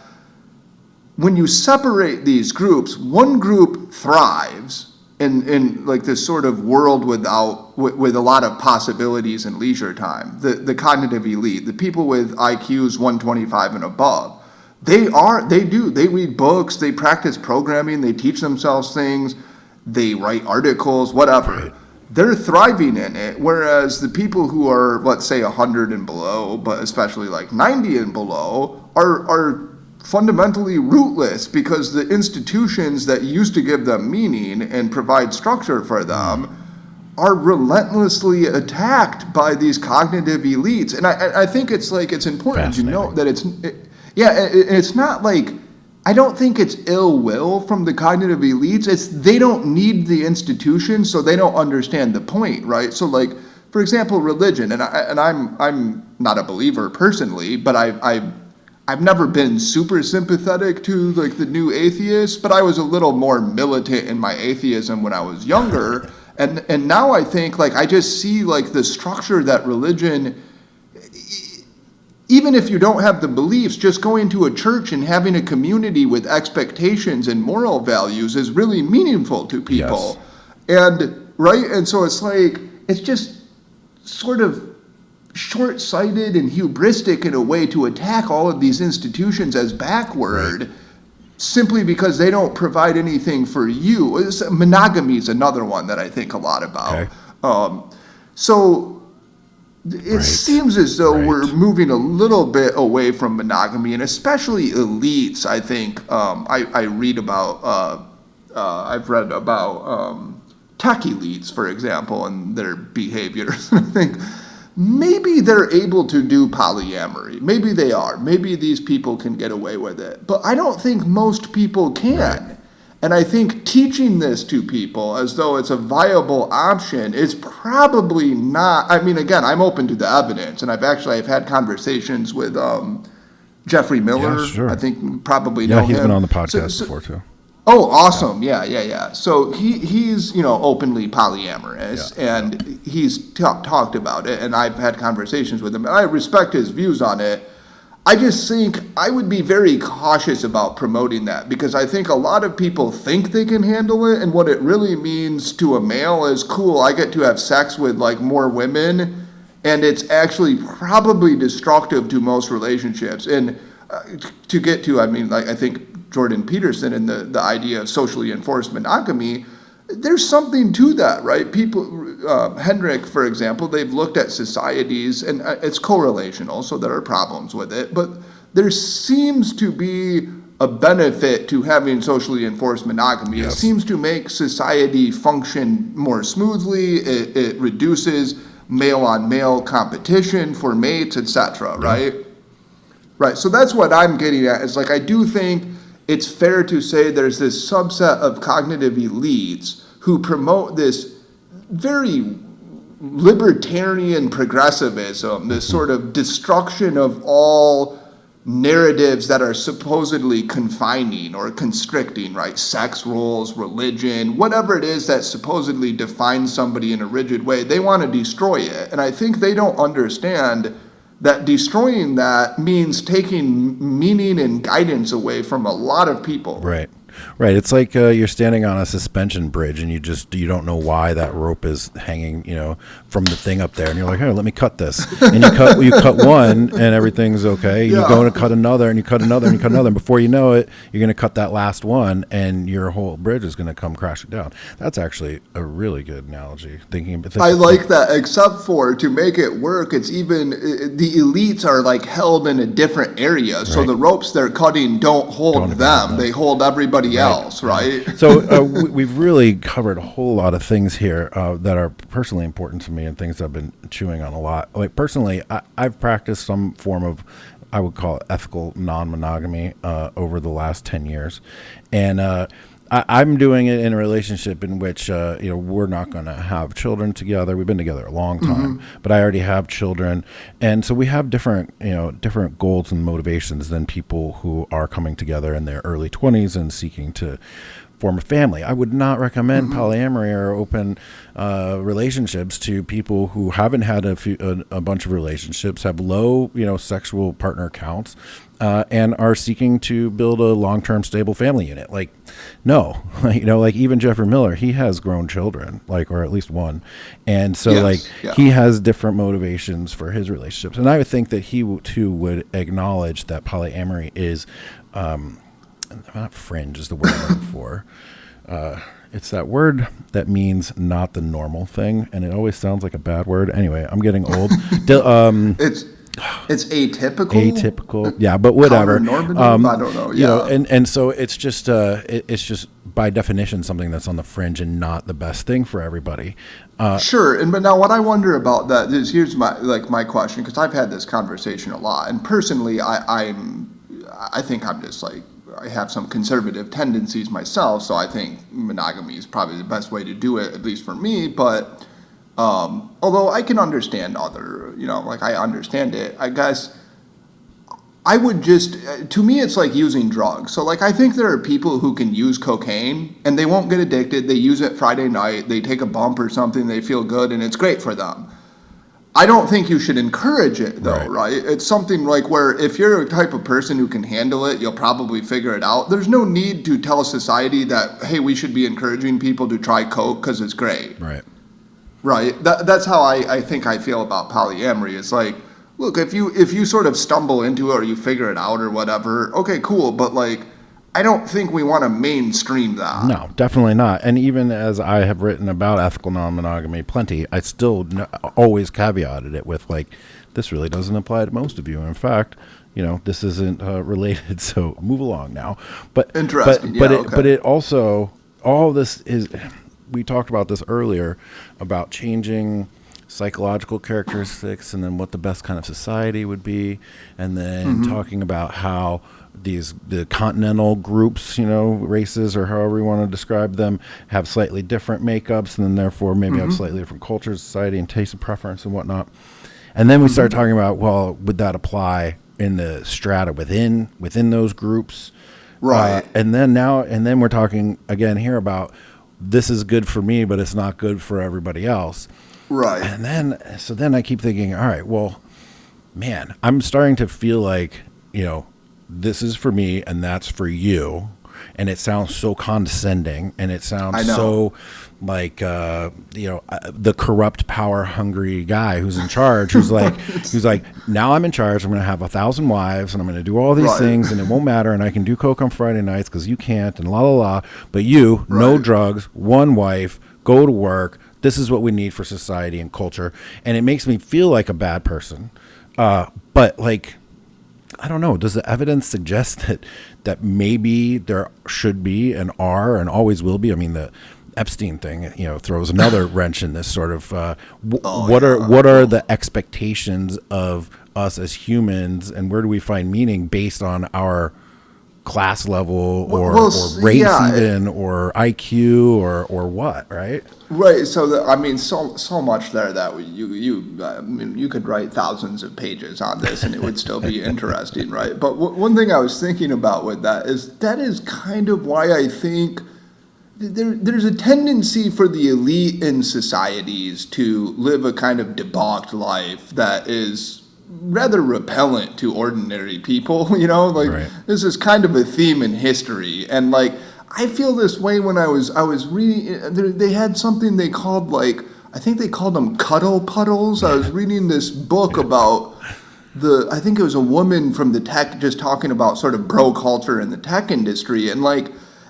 when you separate these groups, one group thrives in like this sort of world with a lot of possibilities and leisure time. The cognitive elite, the people with IQs 125 and above, they read books, they practice programming, they teach themselves things, they write articles, whatever. Right. They're thriving in it, whereas the people who are, let's say, 100 and below, but especially like 90 and below, are fundamentally rootless, because the institutions that used to give them meaning and provide structure for them are relentlessly attacked by these cognitive elites. And I think it's important to note that it's not like, I don't think it's ill will from the cognitive elites. It's they don't need the institution, so they don't understand the point, right? So like, for example, religion, and I'm not a believer personally, but I've never been super sympathetic to like the new atheists, but I was a little more militant in my atheism when I was younger. And now I think like I just see like the structure that religion, even if you don't have the beliefs, just going to a church and having a community with expectations and moral values is really meaningful to people. Yes. And so it's like, it's just sort of short-sighted and hubristic in a way to attack all of these institutions as backward, right, simply because they don't provide anything for you. Monogamy is another one that I think a lot about. Okay. So it seems as though we're moving a little bit away from monogamy, and especially elites. I think I've read about tech elites, for example, and their behaviors. I think maybe they're able to do polyamory. Maybe they are. Maybe these people can get away with it. But I don't think most people can. Right. And I think teaching this to people as though it's a viable option is probably not. I mean, again, I'm open to the evidence, and I've had conversations with Jeffrey Miller. Yeah, sure. I think you probably know him. Yeah, he's been on the podcast before too. Oh, awesome. Yeah. So he's, openly polyamorous, and he's talked about it, and I've had conversations with him, and I respect his views on it. I just think I would be very cautious about promoting that, because I think a lot of people think they can handle it, and what it really means to a male is, cool, I get to have sex with like more women, and it's actually probably destructive to most relationships. And to get to, I think Jordan Peterson and the idea of socially enforced monogamy, there's something to that, right? People, Hendrick, for example, they've looked at societies, and it's correlational, so there are problems with it, but there seems to be a benefit to having socially enforced monogamy. Yes. It seems to make society function more smoothly. It reduces male-on-male competition for mates, etc., right? Right, so that's what I'm getting at. Is like, I do think it's fair to say there's this subset of cognitive elites who promote this very libertarian progressivism, this sort of destruction of all narratives that are supposedly confining or constricting, right? Sex roles, religion, whatever it is that supposedly defines somebody in a rigid way, they want to destroy it. And I think they don't understand that destroying that means taking meaning and guidance away from a lot of people. Right. Right. It's like you're standing on a suspension bridge and you don't know why that rope is hanging, from the thing up there. And you're like, hey, let me cut this. And you cut one and everything's okay. And you go to cut another and you cut another and you cut another. And before you know it, you're going to cut that last one and your whole bridge is going to come crashing down. That's actually a really good analogy. I like that, except for to make it work, it's even the elites are like held in a different area. So the ropes they're cutting don't hold them. They hold everybody else, right? So we've really covered a whole lot of things here that are personally important to me and things I've been chewing on a lot. Like personally, I've practiced some form of, I would call it ethical non-monogamy over the last 10 years. And I'm doing it in a relationship in which, we're not going to have children together. We've been together a long time, but I already have children. And so we have different goals and motivations than people who are coming together in their early 20s and seeking to form a family. I would not recommend polyamory or open relationships to people who haven't had a bunch of relationships, have low, sexual partner counts, and are seeking to build a long-term stable family unit. Like, no, like even Jeffrey Miller, he has grown children, or at least one. And so he has different motivations for his relationships. And I would think that he too would acknowledge that polyamory is, not fringe is the word I'm looking for. It's that word that means not the normal thing, and it always sounds like a bad word. Anyway, I'm getting old. It's atypical. Atypical, yeah, but whatever. I don't know. Yeah, and so it's just it's just by definition something that's on the fringe and not the best thing for everybody. Sure, but now what I wonder about that is here's my question, because I've had this conversation a lot, and personally, I think I'm just I have some conservative tendencies myself, so I think monogamy is probably the best way to do it, at least for me. But although I can understand I understand it, I guess I would to me, it's like using drugs. So I think there are people who can use cocaine and they won't get addicted. They use it Friday night, they take a bump or something, they feel good, and it's great for them. I don't think you should encourage it, though, right? It's something where if you're a type of person who can handle it, you'll probably figure it out. There's no need to tell society that, hey, we should be encouraging people to try coke because it's great. Right? That's how I think I feel about polyamory. It's look, if you sort of stumble into it or you figure it out or whatever, okay, cool. But I don't think we want to mainstream that. No, definitely not. And even as I have written about ethical non-monogamy plenty, I still always caveated it with this really doesn't apply to most of you. In fact, this isn't related, so move along now. But interesting. But it also, all this is, we talked about this earlier about changing psychological characteristics and then what the best kind of society would be, and then talking about how the continental groups, races or however you want to describe them, have slightly different makeups and then therefore maybe have slightly different cultures, society, and taste and preference and whatnot. And then we start talking about, well, would that apply in the strata within those groups? Right. And then we're talking again here about this is good for me, but it's not good for everybody else. Right. And then I keep thinking, all right, well, man, I'm starting to feel like, this is for me and that's for you. And it sounds so condescending, and it sounds so the corrupt, power hungry guy who's in charge, who's like, now I'm in charge. I'm going to have 1,000 wives and I'm going to do all these things and it won't matter. And I can do coke on Friday nights because you can't, and la, la, la. But you, no drugs, one wife, go to work. This is what we need for society and culture. And it makes me feel like a bad person. But I don't know. Does the evidence suggest that maybe there should be and are and always will be? I mean, the Epstein thing, throws another wrench in this sort of. What are the expectations of us as humans, and where do we find meaning based on our class level or race even or IQ or what, right? Right. So so much there that you could write thousands of pages on this and it would still be interesting, right? But one thing I was thinking about with that is kind of why I think there's a tendency for the elite in societies to live a kind of debauched life that is rather repellent to ordinary people, This is kind of a theme in history. And I feel this way when I was reading. They had something they called I think they called them cuddle puddles. I was reading this book about I think it was a woman from the tech, just talking about sort of bro culture in the tech industry, and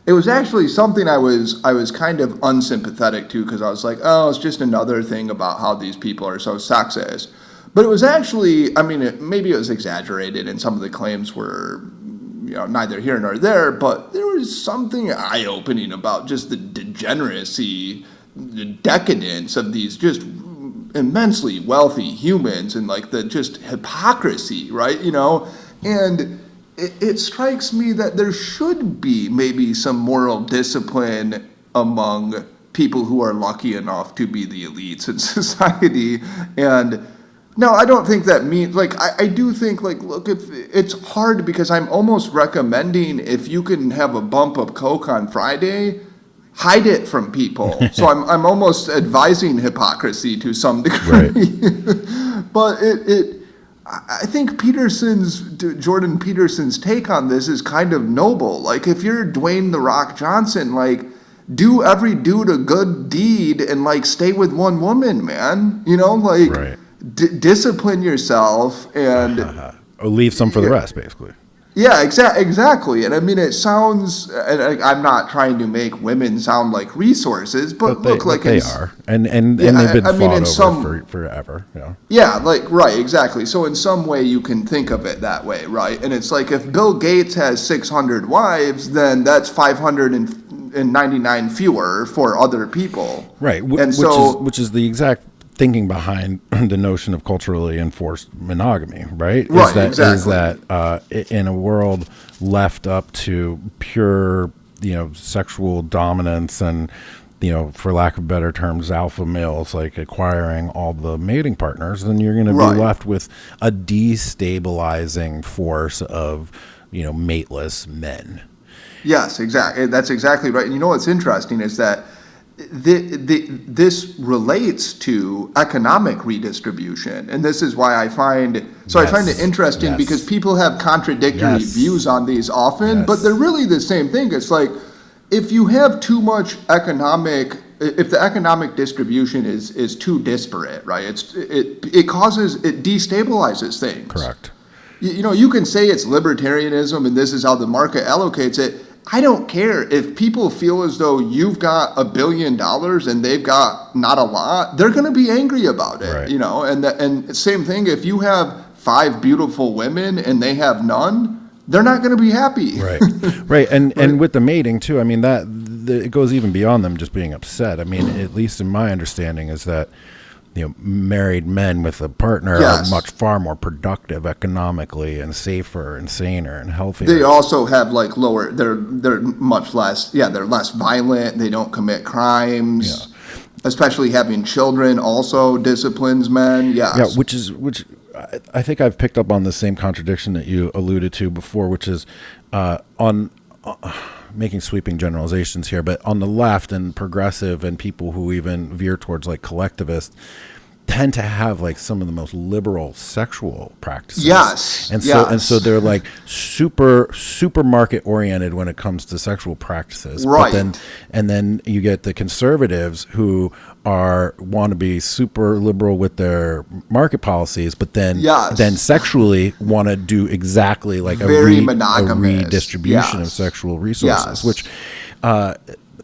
it was actually something I was kind of unsympathetic to, because I was like, oh, it's just another thing about how these people are so sexist. But it was actually, I mean, maybe it was exaggerated, and some of the claims were, neither here nor there, but there was something eye-opening about just the degeneracy, the decadence of these just immensely wealthy humans, and the just hypocrisy, right? And it strikes me that there should be maybe some moral discipline among people who are lucky enough to be the elites in society. And no, I don't think that means, I do think, look, if it's hard, because I'm almost recommending, if you can have a bump of Coke on Friday, hide it from people. So I'm almost advising hypocrisy to some degree. Right. But I think Jordan Peterson's take on this is kind of noble. If you're Dwayne "The Rock" Johnson, do every dude a good deed and stay with one woman, man. Right. Discipline yourself and or leave some for the rest, basically. Yeah, exactly. And I mean, it sounds, and I'm not trying to make women sound like resources, but look, they are, and they've been fought over forever. Yeah, right, exactly. So in some way, you can think of it that way, right? And it's if Bill Gates has 600 wives, then that's 599 fewer for other people, right? Which is the exact thinking behind the notion of culturally enforced monogamy, right? Right, exactly. Is that in a world left up to pure, sexual dominance and, for lack of better terms, alpha males, acquiring all the mating partners, then you're going to be left with a destabilizing force of, mateless men. Yes, exactly. That's exactly right. And what's interesting is that this relates to economic redistribution, and this is why I find it interesting, because people have contradictory views on these often, but they're really the same thing. It's if you have too much if the economic distribution is too disparate, right? It destabilizes things. Correct. You can say it's libertarianism and this is how the market allocates it. I don't care if people feel as though you've got $1 billion and they've got not a lot. They're going to be angry about it, right. And same thing, if you have 5 beautiful women and they have none, they're not going to be happy. Right, right, and with the mating too. I mean, it goes even beyond them just being upset. I mean, at least in my understanding is that married men with a partner are far more productive economically and safer and saner and healthier. They also have lower. They're much less. Yeah, they're less violent. They don't commit crimes. Yeah. Especially having children also disciplines men. Yes. Yeah, which I think I've picked up on the same contradiction that you alluded to before, which is on. Making sweeping generalizations here, but on the left and progressive and people who even veer towards collectivist tend to have some of the most liberal sexual practices. Yes. And so they're super market oriented when it comes to sexual practices. Right. But then you get the conservatives who want to be super liberal with their market policies, but then sexually want to do exactly a redistribution of sexual resources, which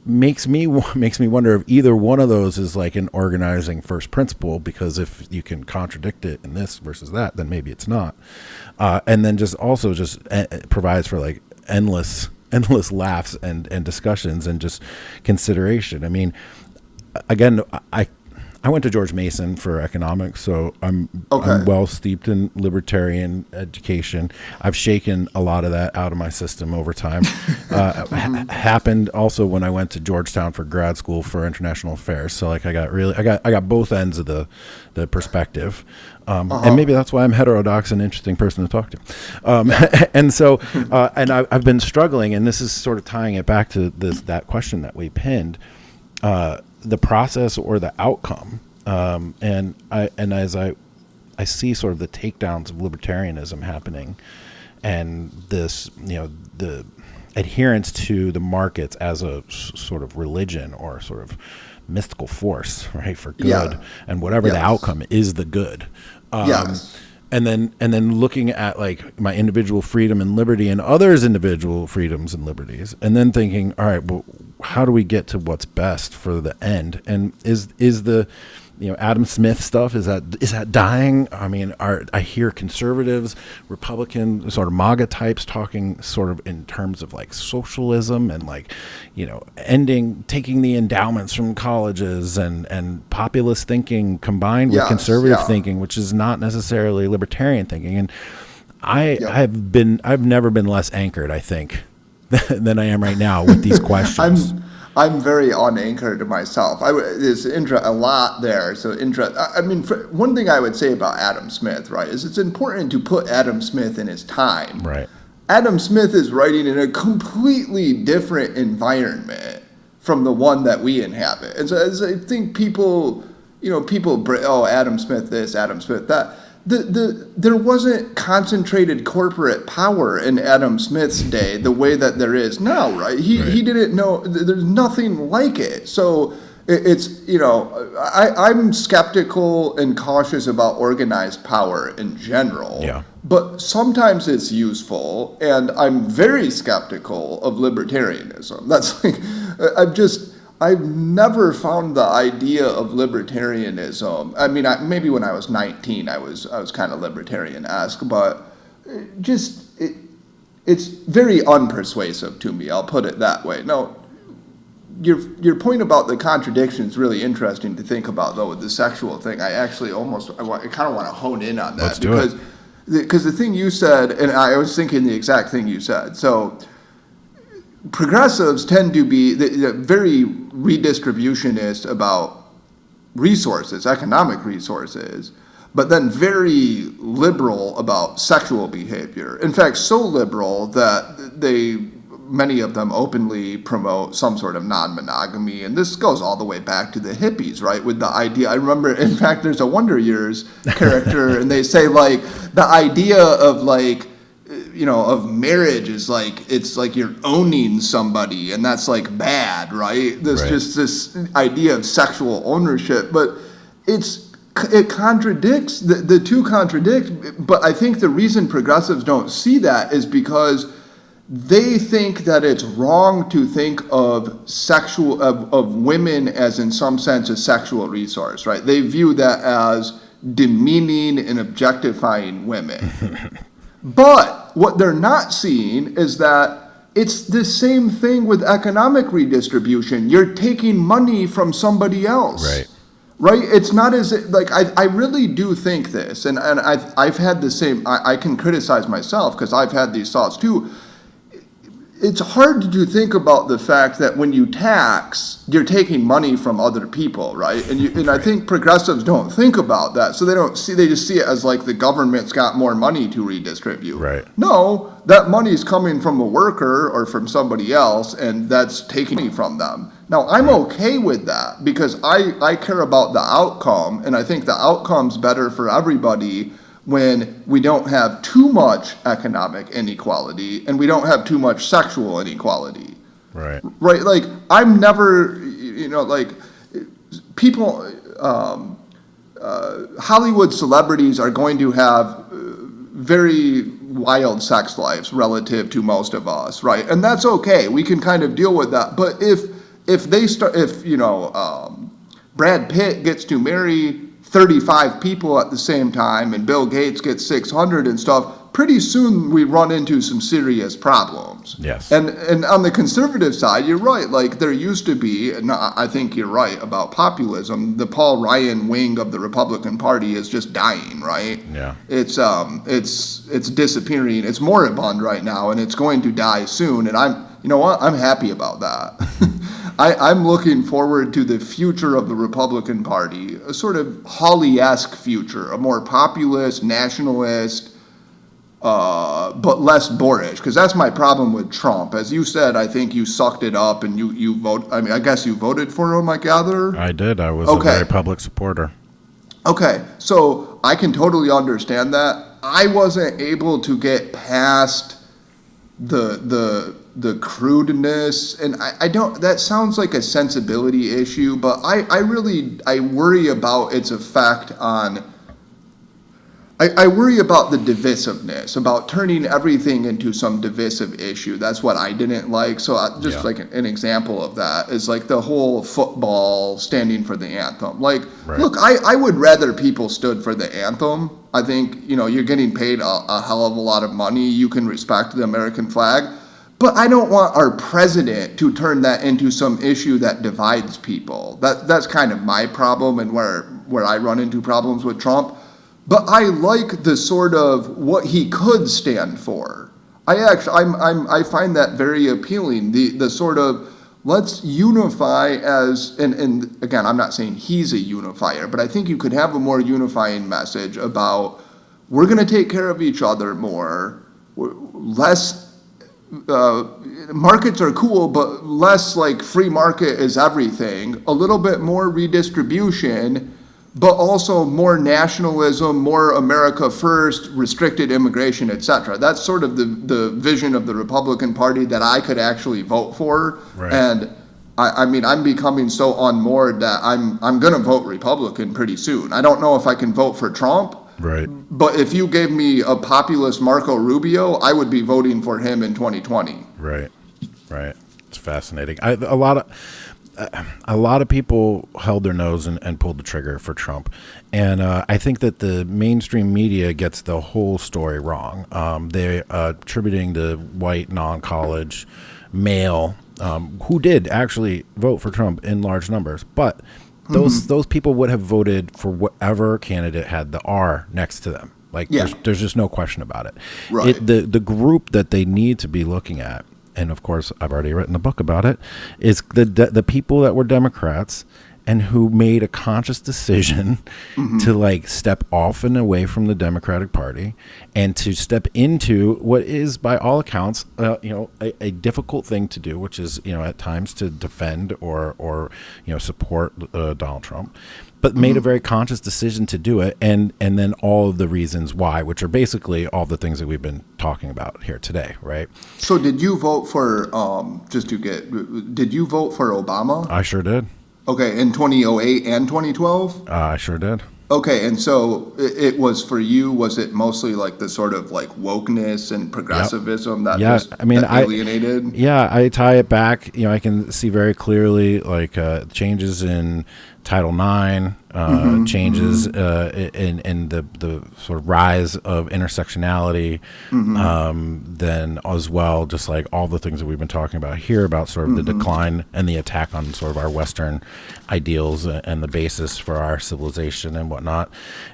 makes me wonder if either one of those is an organizing first principle, because if you can contradict it in this versus that, then maybe it's not. And then just provides for endless laughs and discussions and just consideration. I mean, again, I went to George Mason for economics, so I'm well steeped in libertarian education. I've shaken a lot of that out of my system over time. Happened also when I went to Georgetown for grad school for international affairs. So I got both ends of the perspective, and maybe that's why I'm heterodox and interesting person to talk to. And so and I've been struggling, and this is sort of tying it back to that question that we pinned. The process or the outcome, and as I see sort of the takedowns of libertarianism happening, and this the adherence to the markets as a sort of religion or sort of mystical force, right, for good, and whatever the outcome is the good. And then looking at like my individual freedom and liberty and others' individual freedoms and liberties, and then thinking, all right, well, how do we get to what's best for the end? And is the Adam Smith stuff, is that dying? I mean, I hear conservatives, Republican sort of MAGA types talking sort of in terms of like socialism and like, taking the endowments from colleges and populist thinking combined with conservative thinking, which is not necessarily libertarian thinking. And I've never been less anchored, I think, than I am right now with these questions. I'm very unanchored myself. There's a lot there. One thing I would say about Adam Smith, right, is it's important to put Adam Smith in his time. Right. Adam Smith is writing in a completely different environment from the one that we inhabit. And so as I think people, Adam Smith this, Adam Smith that. There wasn't concentrated corporate power in Adam Smith's day the way that there is now, right? He didn't know, there's nothing like it. So it's, I'm skeptical and cautious about organized power in general. Yeah. But sometimes it's useful, and I'm very skeptical of libertarianism. That's like, I've never found the idea of libertarianism. I mean, maybe when I was 19, I was kind of libertarian-esque, but it's very unpersuasive to me. I'll put it that way. Now, your point about the contradiction is really interesting to think about, though, with the sexual thing. I kind of want to hone in on that. Let's do it. Because the thing you said, and I was thinking the exact thing you said. So progressives tend to be very redistributionist about resources, economic resources, but then very liberal about sexual behavior. In fact, so liberal that many of them openly promote some sort of non-monogamy. And this goes all the way back to the hippies, right? With the idea, I remember, in fact, there's a Wonder Years character, and they say, like, the idea of, like, of marriage is like, it's like you're owning somebody, and that's like bad, right? Just this idea of sexual ownership, but it contradicts, the two contradict. But I think the reason progressives don't see that is because they think that it's wrong to think of of women as, in some sense, a sexual resource, right? They view that as demeaning and objectifying women. But what they're not seeing is that it's the same thing with economic redistribution. You're taking money from somebody else. Right? It's not as like, I really do think this, and I've had the same, I can criticize myself because I've had these thoughts too. It's hard to think about the fact that when you tax, you're taking money from other people, right? And I think progressives don't think about that, so they just see it as like the government's got more money to redistribute. Right. No, that money's coming from a worker or from somebody else, and that's taking money from them. Now, I'm okay with that because I care about the outcome, and I think the outcome's better for everybody when we don't have too much economic inequality and we don't have too much sexual inequality. Right. Right. Like, I'm never, like, people, Hollywood celebrities are going to have very wild sex lives relative to most of us, right? And that's okay. We can kind of deal with that. But if Brad Pitt gets to marry 35 people at the same time and Bill Gates gets 600 and stuff, pretty soon we run into some serious problems. Yes. And on the conservative side, you're right. Like, there used to be, and I think you're right about populism, the Paul Ryan wing of the Republican Party is just dying, right? Yeah. It's disappearing. It's moribund right now, and it's going to die soon. And I'm happy about that. I'm looking forward to the future of the Republican Party, a sort of Hawley-esque future, a more populist, nationalist, but less boorish, because that's my problem with Trump. As you said, I think you sucked it up and you vote. I mean, I guess you voted for him, I gather? I did. I was a very public supporter. Okay, so I can totally understand that. I wasn't able to get past the crudeness, and I don't, that sounds like a sensibility issue, but I worry about its effect on, I worry about the divisiveness, about turning everything into some divisive issue. That's what I didn't like. So like an example of that is like the whole football standing for the anthem. Like, look, I would rather people stood for the anthem. I think, you're getting paid a hell of a lot of money. You can respect the American flag. But I don't want our president to turn that into some issue that divides people. That's kind of my problem, and where I run into problems with Trump. But I like the sort of what he could stand for. I find that very appealing. The sort of, let's unify as, and again, I'm not saying he's a unifier, but I think you could have a more unifying message about, we're going to take care of each other more, less, markets are cool, but less like free market is everything, a little bit more redistribution, but also more nationalism, more America first, restricted immigration, etc. That's sort of the vision of the Republican Party that I could actually vote for. Right. And I mean, I'm becoming so unmoored that I'm going to vote Republican pretty soon. I don't know if I can vote for Trump. Right. But if you gave me a populist Marco Rubio, I would be voting for him in 2020. Right. It's fascinating. A lot of people held their nose and pulled the trigger for Trump. And I think that the mainstream media gets the whole story wrong. They're attributing the white, non-college male who did actually vote for Trump in large numbers. But those people would have voted for whatever candidate had the R next to them. Like, there's just no question about it. Right. The group that they need to be looking at, and of course I've already written a book about it, is the people that were Democrats and who made a conscious decision to like step off and away from the Democratic Party and to step into what is, by all accounts, a difficult thing to do, which is, at times to defend or support Donald Trump, but made a very conscious decision to do it, and then all of the reasons why, which are basically all the things that we've been talking about here today, right? So did you vote for, did you vote for Obama? I sure did. Okay, in 2008 and 2012? I sure did. Okay, and so it was for you, was it mostly like the sort of like wokeness and progressivism that alienated? I tie it back. I can see very clearly like changes in Title IX, changes in the sort of rise of intersectionality, then as well, just like all the things that we've been talking about here about sort of the decline and the attack on sort of our Western ideals and the basis for our civilization and whatnot,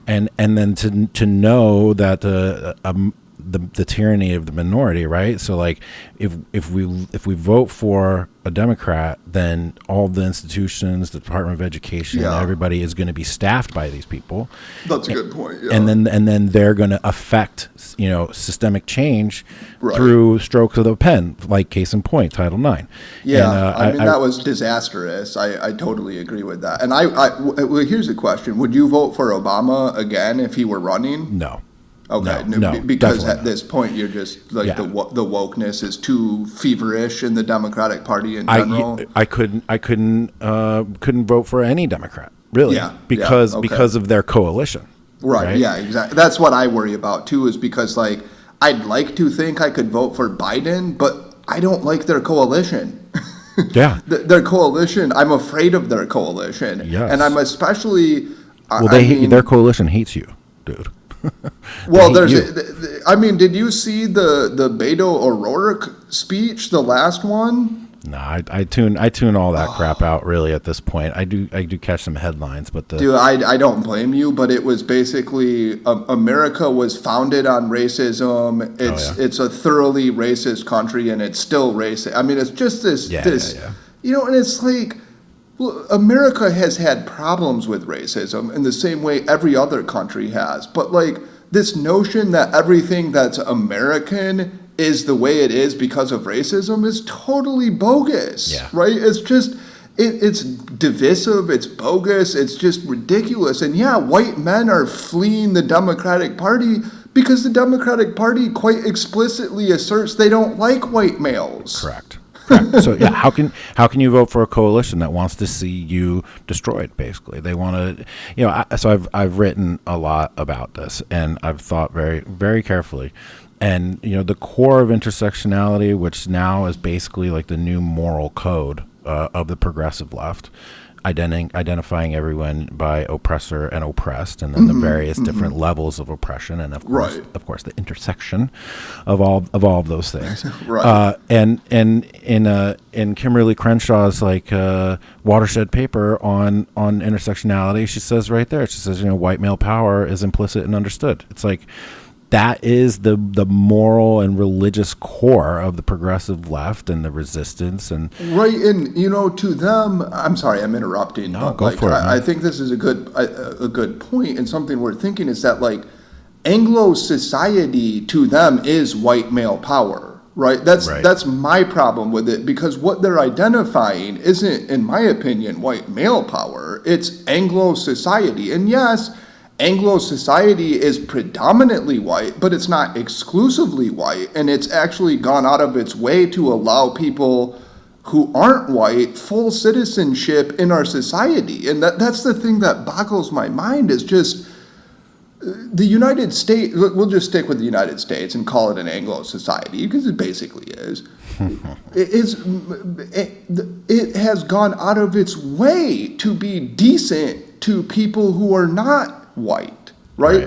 and then to know that the tyranny of the minority, right? So like if we vote for a Democrat, then all the institutions, the Department of Education, everybody is going to be staffed by these people. That's a good point. Yeah. And then they're going to affect systemic change through strokes of the pen, like case in point, Title IX. Yeah, and, that was disastrous. I totally agree with that. And well, here's a question: would you vote for Obama again if he were running? No. Okay, no, because at this point you're just like the wokeness is too feverish in the Democratic Party in general. I couldn't vote for any Democrat really because of their coalition. Right. Yeah. Exactly. That's what I worry about too. Is because like I'd like to think I could vote for Biden, but I don't like their coalition. Yeah. Their coalition. I'm afraid of their coalition. Yes. And I'm especially. Their coalition hates you, dude. Well, did you see the Beto O'Rourke speech, the last one? No, I tune all that crap out really at this point. I do catch some headlines, but dude, I don't blame you, but it was basically America was founded on racism. It's a thoroughly racist country, and it's still racist. I mean, it's just this, and it's like. Well, America has had problems with racism in the same way every other country has. But like this notion that everything that's American is the way it is because of racism is totally bogus, right? It's just, it's divisive, it's bogus, it's just ridiculous. And white men are fleeing the Democratic Party Because the Democratic Party quite explicitly asserts they don't like white males. Correct. So yeah, how can you vote for a coalition that wants to see you destroyed? Basically, they want to, so I've written a lot about this, and I've thought very, very carefully. And the core of intersectionality, which now is basically like the new moral code of the progressive left, identifying everyone by oppressor and oppressed, and then the various different levels of oppression, and of course, the intersection of all of those things. Right. And in Kimberly Crenshaw's watershed paper on intersectionality, she says right there, she says, white male power is implicit and understood. It's like, that is the moral and religious core of the progressive left and the resistance. And right, and to them, I'm sorry, I'm interrupting. No, go for it. I think this is a good point, and something we're thinking is that Anglo society to them is white male power, right? That's my problem with it, because what they're identifying isn't, in my opinion, white male power. It's Anglo society, and yes, Anglo society is predominantly white, but it's not exclusively white, and it's actually gone out of its way to allow people who aren't white full citizenship in our society. And that's the thing that boggles my mind, is just the United States. We'll just stick with the United States and call it an Anglo society, because it basically is. It has gone out of its way to be decent to people who are not white, right?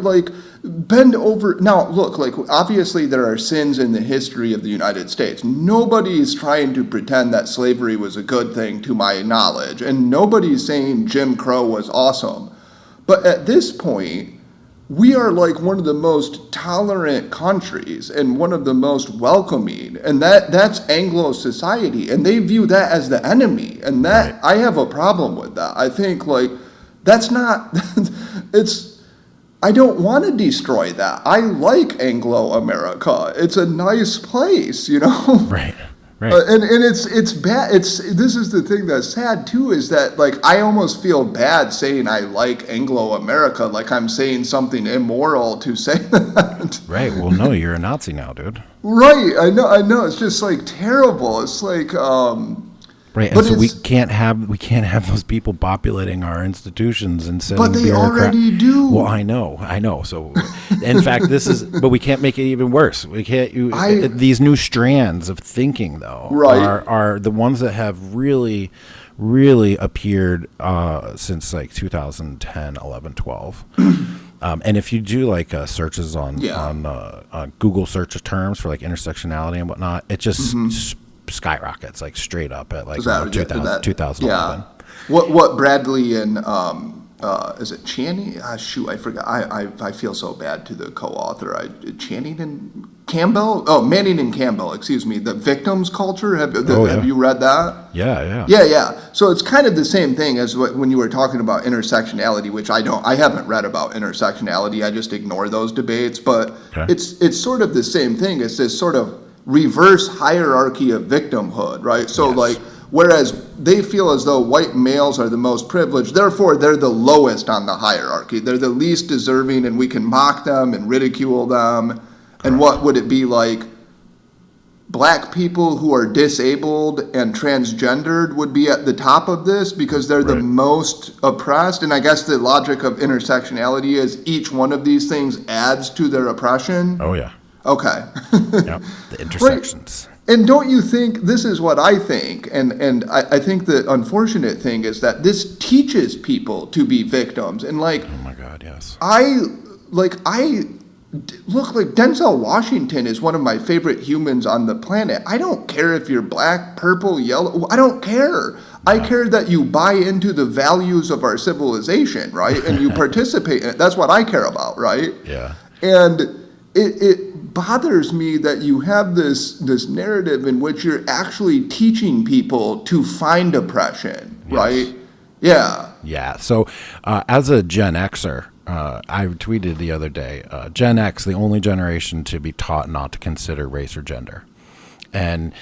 Bend over. Now, look, obviously there are sins in the history of the United States. Nobody's trying to pretend that slavery was a good thing, to my knowledge, and nobody's saying Jim Crow was awesome. But at this point, we are one of the most tolerant countries and one of the most welcoming, and that's Anglo society, and they view that as the enemy, and that I have a problem with that. I think that's not, I don't want to destroy that. I like Anglo America. It's a nice place, Right. And it's bad. This is the thing that's sad too, is that I almost feel bad saying I like Anglo America, like I'm saying something immoral to say that. Right. Well, no, you're a Nazi now, dude. Right. I know. It's just terrible. It's right, and so we can't have those people populating our institutions and sending. But they already do. Well, I know. So, in fact, but we can't make it even worse. We can't. These new strands of thinking, though, are the ones that have really, really appeared since 2010, 11, 12. And if you do searches on Google search terms for intersectionality and whatnot, it just skyrockets straight up at 2011. Yeah. What Bradley and is it Channing? Shoot, I forgot. I feel so bad to the co-author. Channing and Campbell. Oh, Manning and Campbell. Excuse me. The victims culture. Have you read that? Yeah. So it's kind of the same thing as when you were talking about intersectionality, which I haven't read about intersectionality. I just ignore those debates. But it's sort of the same thing. It's this sort of reverse hierarchy of victimhood, right? So whereas they feel as though white males are the most privileged, therefore they're the lowest on the hierarchy. They're the least deserving, and we can mock them and ridicule them. And what would it be like? Black people who are disabled and transgendered would be at the top of this because they're the most oppressed. And I guess the logic of intersectionality is each one of these things adds to their oppression. Oh, yeah. Okay. Yep, the intersections. Right. And don't you think, this is what I think, and I think the unfortunate thing is that this teaches people to be victims. And oh my God, yes. Look, Denzel Washington is one of my favorite humans on the planet. I don't care if you're black, purple, yellow. I don't care. I care that you buy into the values of our civilization, right? And you participate in it. That's what I care about, right? Yeah. And it bothers me that you have this narrative in which you're actually teaching people to find oppression, right? Yeah. Yeah. So as a Gen Xer, I tweeted the other day, Gen X, the only generation to be taught not to consider race or gender. And,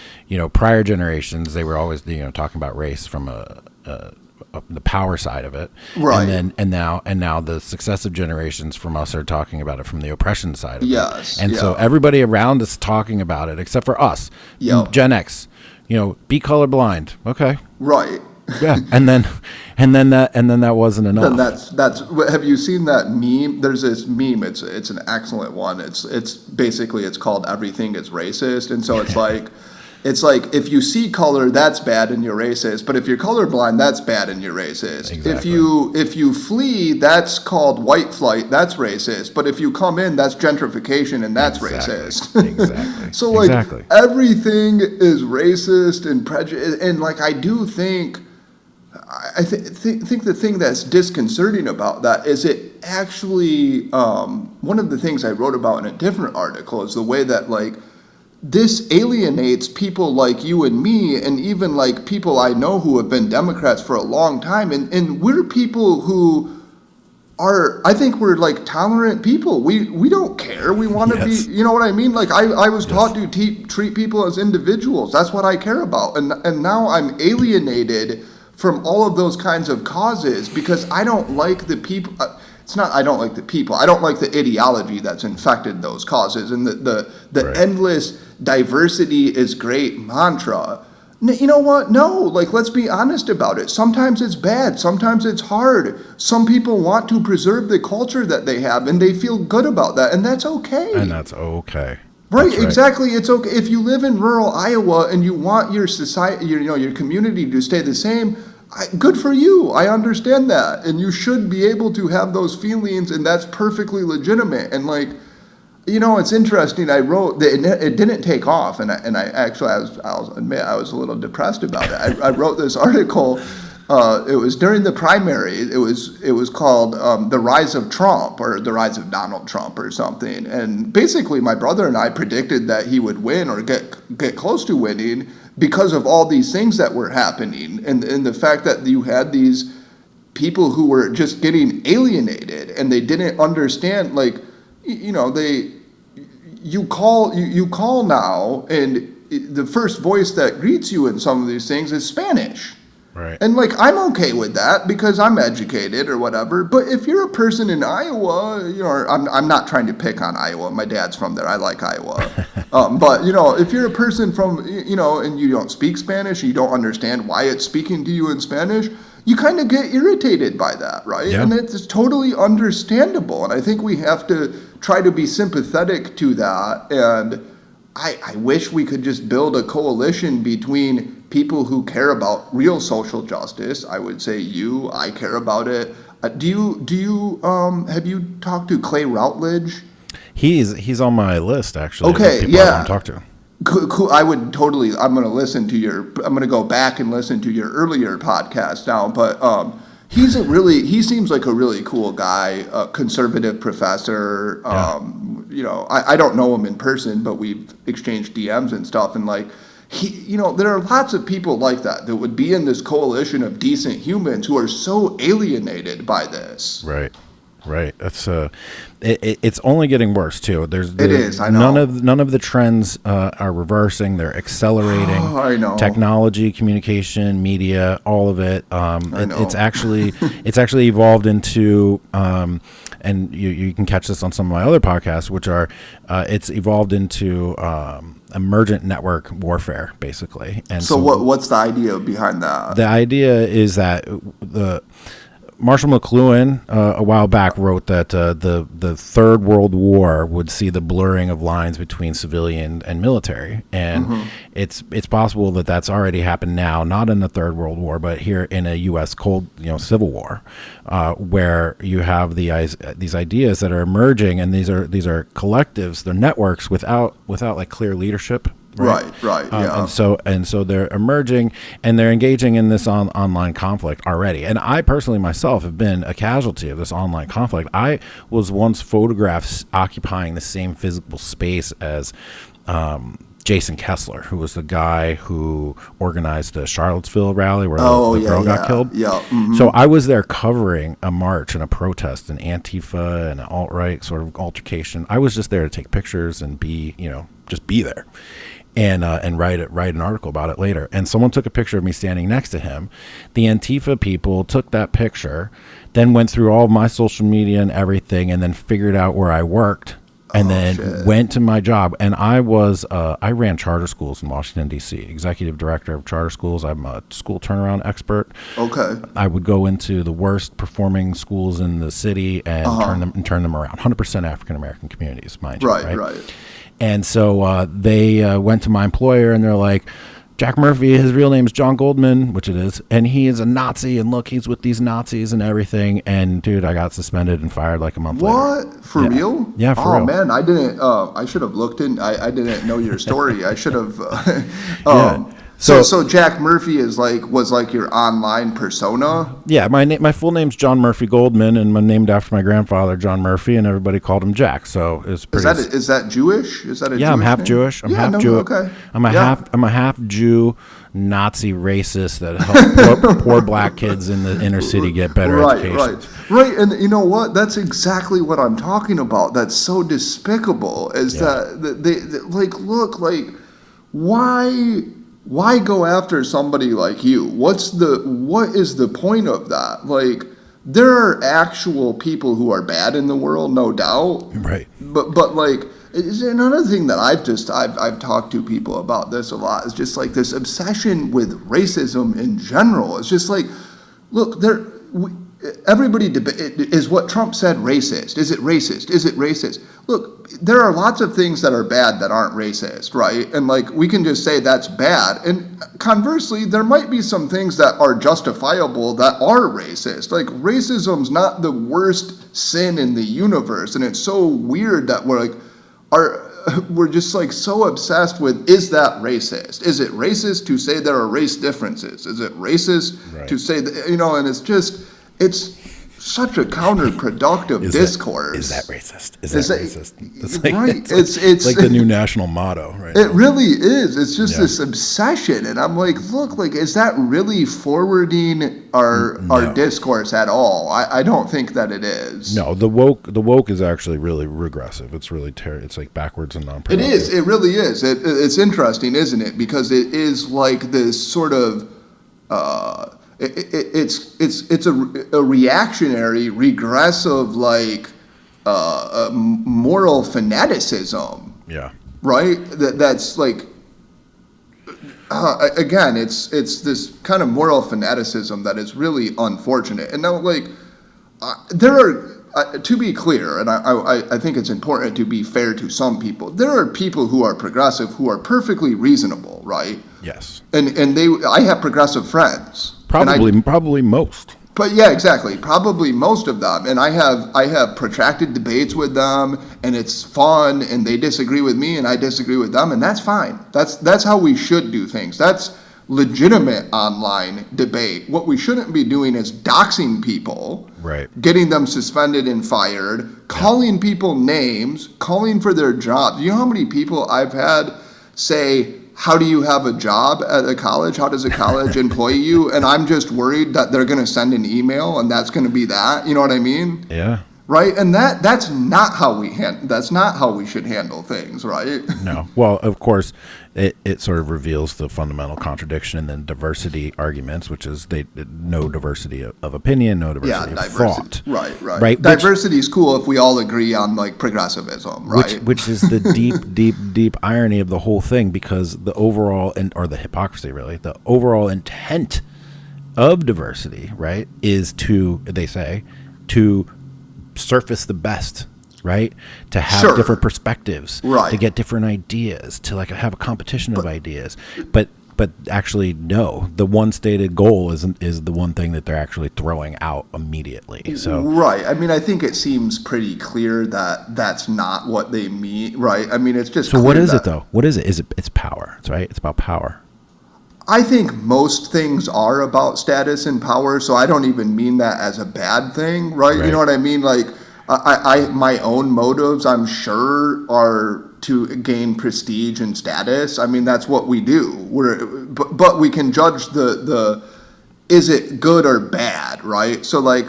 prior generations, they were always, talking about race from a the power side of it, right? And now the successive generations from us are talking about it from the oppression side of yes, it. And so everybody around us talking about it, except for us, Gen X, be colorblind, okay, right? Yeah, and then that wasn't enough. And that's. Have you seen that meme? There's this meme. It's an excellent one. It's basically it's called "Everything is Racist," and so it's like. It's like if you see color, that's bad and you're racist. But if you're colorblind, that's bad and you're racist. Exactly. If you flee, that's called white flight. That's racist. But if you come in, that's gentrification and that's racist. Exactly. So everything is racist and prejudice. And I do think, think the thing that's disconcerting about that is it actually one of the things I wrote about in a different article is the way that this alienates people like you and me, and even people I know who have been Democrats for a long time. And we're people who are, I think we're tolerant people. We don't care. We want to be, you know what I mean? I was taught to treat people as individuals. That's what I care about. And now I'm alienated from all of those kinds of causes because I don't like the people. It's not I don't like the people. I don't like the ideology that's infected those causes. And the right. Endless diversity is great mantra. You know what? No, let's be honest about it. Sometimes it's bad. Sometimes it's hard. Some people want to preserve the culture that they have, and they feel good about that, and that's okay. And that's okay. Right, that's exactly. Right. It's okay. If you live in rural Iowa and you want your society, your community to stay the same, good for you. I understand that. And you should be able to have those feelings, and that's perfectly legitimate. And it's interesting. I wrote that it didn't take off, and I'll admit I was a little depressed about it. I wrote this article. It was during the primary. It was called "The Rise of Trump" or "The Rise of Donald Trump" or something. And basically, my brother and I predicted that he would win or get close to winning because of all these things that were happening, and the fact that you had these people who were just getting alienated and they didn't understand you call now, and the first voice that greets you in some of these things is Spanish. Right. And I'm okay with that because I'm educated or whatever. But if you're a person in Iowa, I'm not trying to pick on Iowa. My dad's from there. I like Iowa. But if you're a person from and you don't speak Spanish, you don't understand why it's speaking to you in Spanish, you kind of get irritated by that, right? Yeah. And it's totally understandable. And I think we have to try to be sympathetic to that. And I wish we could just build a coalition between people who care about real social justice. I would say I care about it. Do you have you talked to Clay Routledge? He's on my list actually. Okay, yeah. I want to talk to. Cool. I'm going to go back and listen to your earlier podcast now, but he seems like a really cool guy, a conservative professor. Yeah. I don't know him in person, but we've exchanged DMs and stuff, and there are lots of people like that would be in this coalition of decent humans who are so alienated by this. Right. That's it's only getting worse too. It is. I know. None of the trends are reversing. They're accelerating. Oh, I know. Technology, communication, media, all of it. I know. It's actually evolved into and you can catch this on some of my other podcasts, which are it's evolved into emergent network warfare, basically. And so what's the idea behind that? The idea is that Marshall McLuhan a while back wrote that the Third World War would see the blurring of lines between civilian and military, and it's possible that that's already happened now, not in the Third World War, but here in a U.S. cold Civil War, where you have these ideas that are emerging, and these are collectives, they're networks without clear leadership. Right. Yeah. And so they're emerging and they're engaging in this online conflict already. And I personally myself have been a casualty of this online conflict. I was once photographed occupying the same physical space as Jason Kessler, who was the guy who organized the Charlottesville rally where the girl got killed. Yeah. Mm-hmm. So I was there covering a march and a protest, an Antifa and an alt-right sort of altercation. I was just there to take pictures and be there. and write an article about it later. And someone took a picture of me standing next to him. The Antifa people took that picture, then went through all of my social media and everything, and then figured out where I worked, and went to my job. And I ran charter schools in Washington, D.C., executive director of charter schools. I'm a school turnaround expert. Okay. I would go into the worst performing schools in the city and turn them around. 100% African American communities, mind you. Right. And so they went to my employer, and they're like, Jack Murphy, his real name is John Goldman, which it is, and he is a Nazi, and look, he's with these Nazis and everything. And dude, I got suspended and fired like a month later. What? For real? Yeah, for real. Oh man, I didn't. I should have looked in. I didn't know your story. I should have. So Jack Murphy was like your online persona. Yeah, my full name's John Murphy Goldman, and I'm named after my grandfather, John Murphy, and everybody called him Jack. So it's pretty. Is that Jewish? Is that a Jewish I'm half name? Jewish. I'm half Jewish. Okay. I'm a half Jew, Nazi racist that helped poor black kids in the inner city get better education. Right. And you know what? That's exactly what I'm talking about. That's so despicable. That they look like why go after somebody like you? What is the point of that? Like, there are actual people who are bad in the world, no doubt. Right. But like, another thing that I've talked to people about this a lot is just like this obsession with racism in general. It's just like, look, everybody is what Trump said racist. Is it racist? Is it racist? Look, there are lots of things that are bad that aren't racist, right? And like, we can just say that's bad. And conversely, there might be some things that are justifiable that are racist. Like, racism's not the worst sin in the universe. And it's so weird that we're just like so obsessed with, is that racist? Is it racist to say there are race differences? Is it racist to say that, and it's such a counterproductive discourse. Is that racist? Is that racist? It's like, right. It's like the new national motto, right? It really is. It's just this obsession. And I'm like, look, like, is that really forwarding our discourse at all? I don't think that it is. No, the woke is actually really regressive. It's really it's like backwards and non-productive. It is. It really is. It's interesting, isn't it? Because it is like this sort of it's a reactionary, regressive, like moral fanaticism. Yeah. Right. That's like again, it's this kind of moral fanaticism that is really unfortunate. And now, like, there are. To be clear, and I think it's important to be fair to some people, there are people who are progressive who are perfectly reasonable, right? Yes. And I have progressive friends. Probably most. But yeah, exactly. Probably most of them. And I have protracted debates with them, and it's fun, and they disagree with me and I disagree with them, and that's fine. That's how we should do things. That's legitimate online debate. What we shouldn't be doing is doxing people, right? Getting them suspended and fired, calling people names, calling for their jobs. You know how many people I've had say, how do you have a job at a college? How does a college employ you? And I'm just worried that they're going to send an email and that's going to be that. You know what I mean? Yeah. Right? And that's not how that's not how we should handle things, right? No. Well, of course, it sort of reveals the fundamental contradiction in the diversity arguments, which is no diversity of opinion, no diversity of thought. Right. Diversity is cool if we all agree on like progressivism, right? Which is the deep irony of the whole thing, because the overall or the hypocrisy, really, the overall intent of diversity, right, is to surface the best, right? To have different perspectives, right? To get different ideas, to like have a competition of ideas. But actually, no, the one stated goal is the one thing that they're actually throwing out immediately. So right. I mean, I think it seems pretty clear that that's not what they mean, right? I mean, it's just so. What is it though? What is it? It's power. It's right. It's about power. I think most things are about status and power, so I don't even mean that as a bad thing, right? You know what I mean? Like, I my own motives, I'm sure, are to gain prestige and status. I mean, that's what we do. But we can judge the is it good or bad, right? So, like,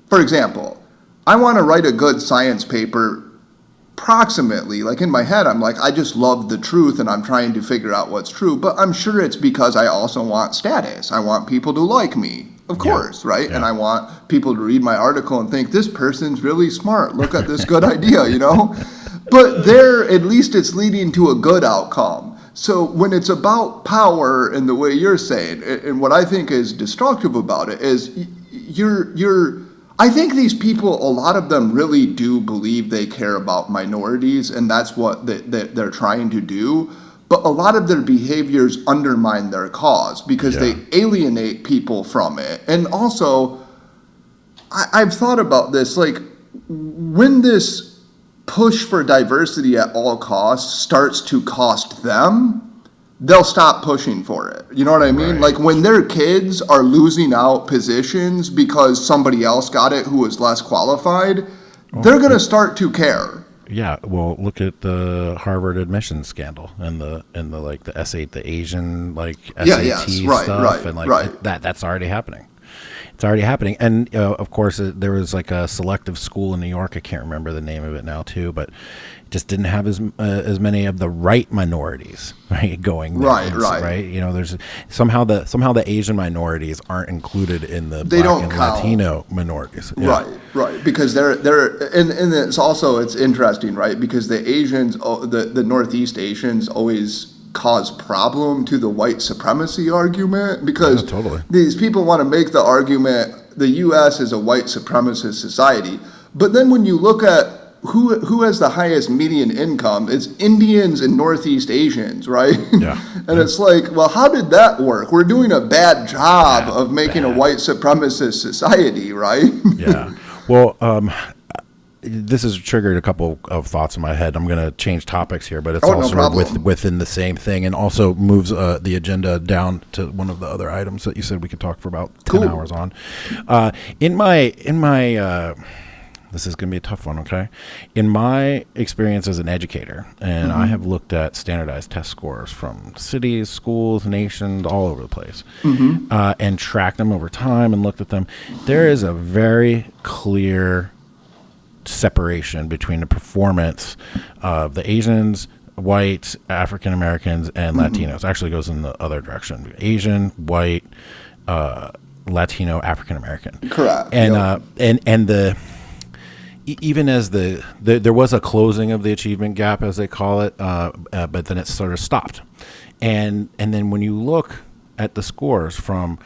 for example, I want to write a good science paper approximately, like in my head, I'm like, I just love the truth and I'm trying to figure out what's true. But I'm sure it's because I also want status. I want people to like me, of course, right? And I want people to read my article and think, this person's really smart. Look at this good idea, you know? But there, at least it's leading to a good outcome. So when it's about power in the way you're saying, and what I think is destructive about it is I think these people, a lot of them really do believe they care about minorities, and that's what they're trying to do. But a lot of their behaviors undermine their cause because they alienate people from it. And also, I've thought about this, like, when this push for diversity at all costs starts to cost them, they'll stop pushing for it. You know what I mean? Like when their kids are losing out positions because somebody else got it who was less qualified, they're going to start to care. Yeah, well, look at the Harvard admissions scandal and the the Asian SAT stuff and that's already happening. It's already happening. And of course there was like a selective school in New York, I can't remember the name of it now too, but just didn't have as many of the right minorities, right, going there. Right. You know, there's somehow the Asian minorities aren't included in the Black and Latino minorities. Yeah. Right. Because they're and it's interesting, right? Because the Asians, the Northeast Asians, always cause problem to the white supremacy argument because these people want to make the argument the U.S. is a white supremacist society, but then when you look at who has the highest median income, it's Indians and Northeast Asians, right? Yeah. And it's like, well, how did that work? We're doing a bad job of making a white supremacist society, right? Yeah. Well, this has triggered a couple of thoughts in my head. I'm going to change topics here, but it's also within the same thing, and also moves the agenda down to one of the other items that you said we could talk for about 10 hours on. In my this is going to be a tough one, okay? In my experience as an educator, and I have looked at standardized test scores from cities, schools, nations, all over the place, and tracked them over time and looked at them, there is a very clear separation between the performance of the Asians, whites, African Americans, and Latinos. Actually goes in the other direction. Asian, white, Latino, African American. Correct. And even as there was a closing of the achievement gap, as they call it, but then it sort of stopped. And then when you look at the scores from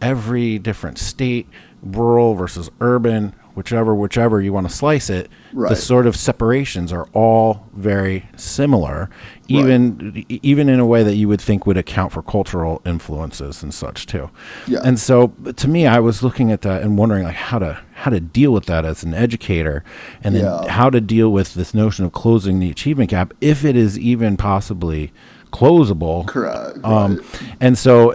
every different state, rural versus urban, whichever you want to slice it, the sort of separations are all very similar, even in a way that you would think would account for cultural influences and such too. Yeah. And so to me, I was looking at that and wondering like how to deal with that as an educator, and then how to deal with this notion of closing the achievement gap, if it is even possibly closable. Correct. And so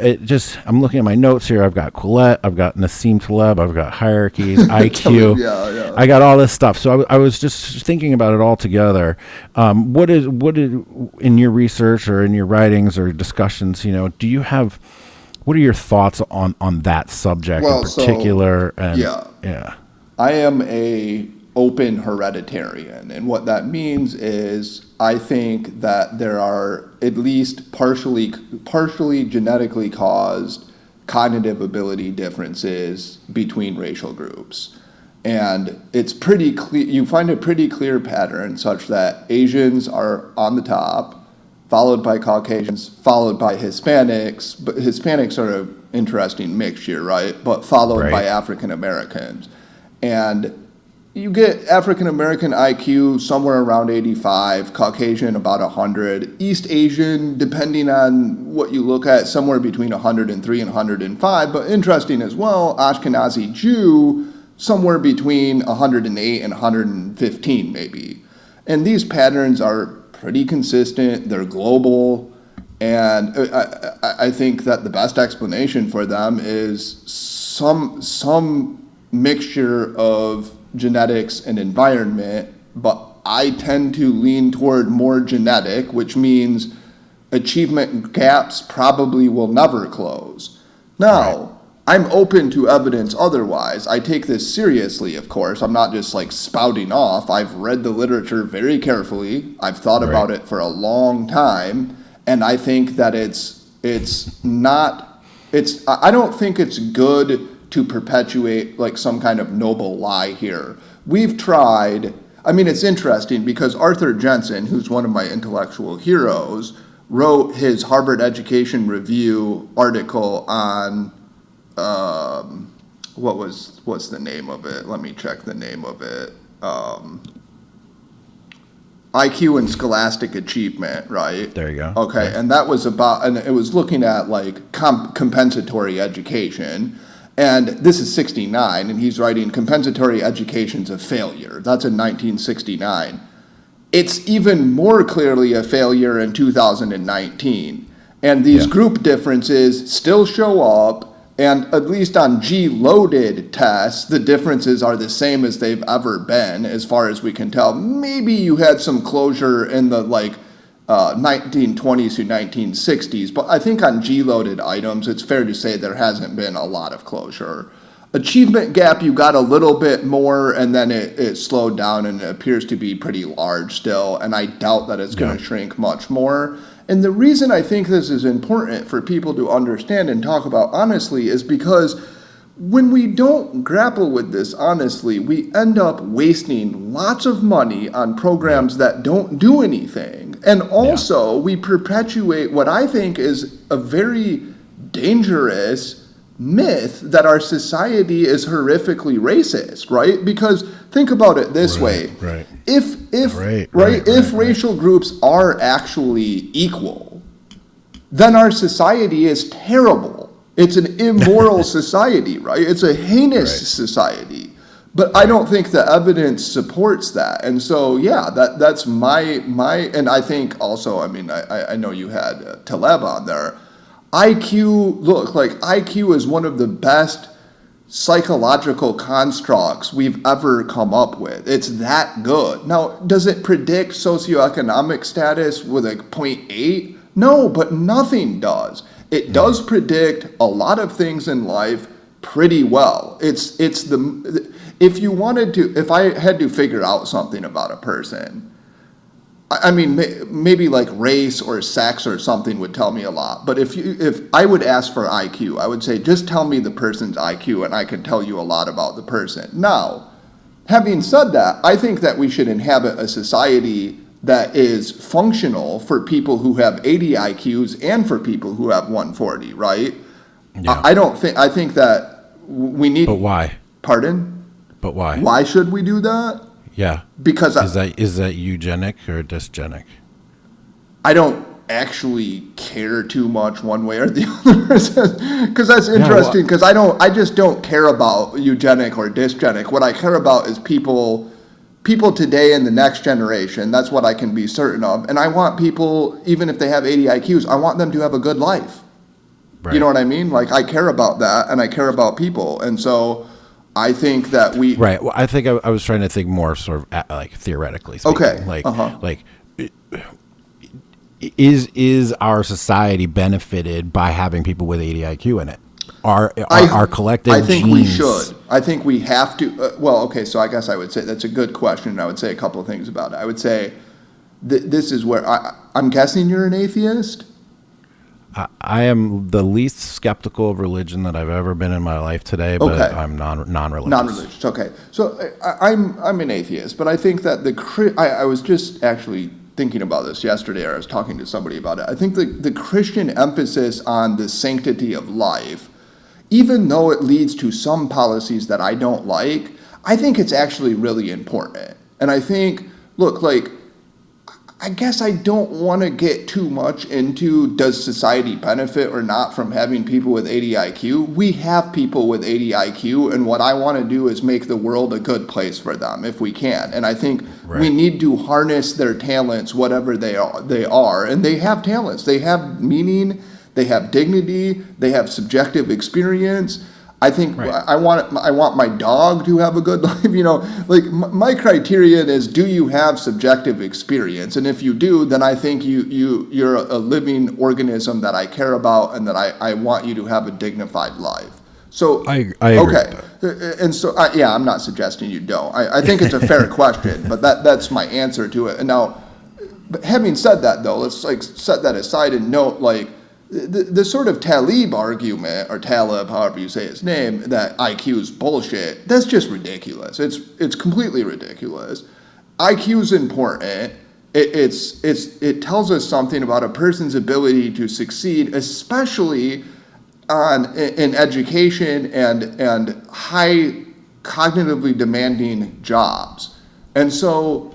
I'm looking at my notes here. I've got Quillette, I've got Nassim Taleb, I've got Hierarchies, IQ. I got all this stuff. So I was just thinking about it all together. What is in your research or in your writings or discussions, what are your thoughts on that subject in particular? I am a open hereditarian, and what that means is I think that there are at least partially genetically caused cognitive ability differences between racial groups. And it's pretty clear, you find a pretty clear pattern such that Asians are on the top, followed by Caucasians, followed by Hispanics, but Hispanics are an interesting mixture, right? But followed by African Americans. And you get African American IQ somewhere around 85, Caucasian about 100, East Asian, depending on what you look at, somewhere between 103 and 105. But interesting as well, Ashkenazi Jew, somewhere between 108 and 115 maybe. And these patterns are pretty consistent, they're global, and I think that the best explanation for them is some mixture of genetics and environment, but I tend to lean toward more genetic, which means achievement gaps probably will never close. Now, I'm open to evidence otherwise. I take this seriously, of course. I'm not just like spouting off. I've read the literature very carefully. I've thought about it for a long time, and I think that I don't think it's good to perpetuate like some kind of noble lie here. We've tried. I mean, it's interesting because Arthur Jensen, who's one of my intellectual heroes, wrote his Harvard Education Review article on what's the name of it? Let me check the name of it. IQ and scholastic achievement, right? There you go. Okay, right. And that was and it was looking at like compensatory education. And this is 69, and he's writing compensatory education's a failure. That's in 1969. It's even more clearly a failure in 2019. And these group differences still show up, and at least on G-loaded tests, the differences are the same as they've ever been, as far as we can tell. Maybe you had some closure in the 1920s to 1960s, but I think on G-loaded items, it's fair to say there hasn't been a lot of closure. Achievement gap, you got a little bit more, and then it slowed down, and it appears to be pretty large still, and I doubt that it's going to shrink much more. And the reason I think this is important for people to understand and talk about honestly is because when we don't grapple with this honestly, we end up wasting lots of money on programs that don't do anything. And also, we perpetuate what I think is a very dangerous myth that our society is horrifically racist, right? Because think about it this way. Right. If racial groups are actually equal, then our society is terrible. It's an immoral society, right? It's a heinous society. But I don't think the evidence supports that. And so, that's my, and I think also, I mean, I know you had Taleb on there. IQ is one of the best psychological constructs we've ever come up with. It's that good. Now, does it predict socioeconomic status with a 0.8? No, but nothing does. It does predict a lot of things in life pretty well. If I had to figure out something about a person, I mean, maybe like race or sex or something would tell me a lot. But if I would ask for IQ, I would say, just tell me the person's IQ and I can tell you a lot about the person. Now, having said that, I think that we should inhabit a society that is functional for people who have 80 IQs and for people who have 140, right? Yeah. I think that we need... But why? Pardon? But why? Why should we do that? Yeah. Because is that eugenic or dysgenic? I don't actually care too much one way or the other, because that's interesting. Because I just don't care about eugenic or dysgenic. What I care about is people today and the next generation. That's what I can be certain of. And I want people, even if they have 80 IQs, I want them to have a good life. Right. You know what I mean? Like, I care about that, and I care about people, and so I think that we... Right. Well, I think I was trying to think more sort of like theoretically speaking. Okay. Like is our society benefited by having people with 80 IQ in it? Our collective I think genes... we should. I think we have to... so I guess I would say that's a good question, and I would say a couple of things about it. I would say this is where... I'm guessing you're an atheist? I am the least skeptical of religion that I've ever been in my life today, but I'm non-religious. Non-religious, okay. So I'm an atheist, but I think that I was just actually thinking about this yesterday, or I was talking to somebody about it. I think the Christian emphasis on the sanctity of life, even though it leads to some policies that I don't like, I think it's actually really important. And I think, I guess I don't want to get too much into does society benefit or not from having people with 80 IQ. We have people with 80 IQ, and what I want to do is make the world a good place for them if we can. And I think we need to harness their talents, whatever they are. And they have talents. They have meaning. They have dignity. They have subjective experience. I think I want my dog to have a good life. My criterion is, do you have subjective experience? And if you do, then I think you're a living organism that I care about and that I want you to have a dignified life. So I agree okay, and so yeah, I'm not suggesting you don't. I think it's a fair question, but that's my answer to it. And now, but having said that, though, let's like set that aside and note like the sort of Talib argument, or Talib, however you say his name, that IQ is bullshit. That's just ridiculous. It's completely ridiculous. IQ is important. It tells us something about a person's ability to succeed, especially in education and high cognitively demanding jobs. And so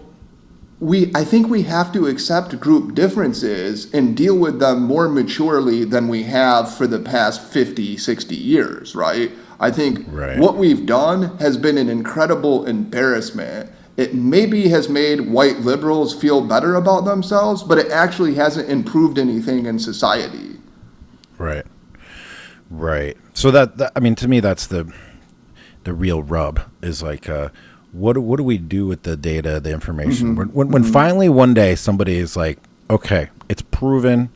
I think we have to accept group differences and deal with them more maturely than we have for the past 50, 60 years, right? I think what we've done has been an incredible embarrassment. It maybe has made white liberals feel better about themselves, but it actually hasn't improved anything in society. Right. So that I mean, to me, that's the real rub is like, what do we do with the data, the information? When finally one day somebody is like, okay, it's proven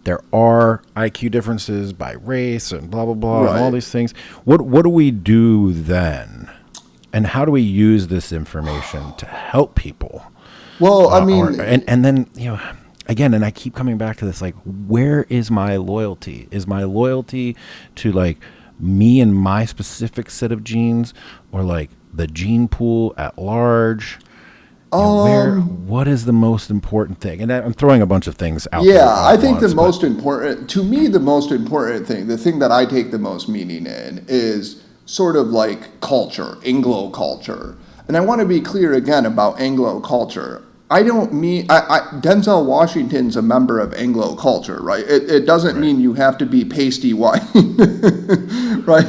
there are IQ differences by race and blah, blah, blah, and all these things. What do we do then? And how do we use this information to help people? Well, I mean... and then, again, and I keep coming back to this, like, where is my loyalty? Is my loyalty to, like, me and my specific set of genes, or, like, the gene pool at large? What is the most important thing? And I'm throwing a bunch of things out there. Yeah, I think the most important thing, the thing that I take the most meaning in is sort of like culture, Anglo culture. And I want to be clear again about Anglo culture. I don't mean, Denzel Washington's a member of Anglo culture, right? It doesn't mean you have to be pasty white, right?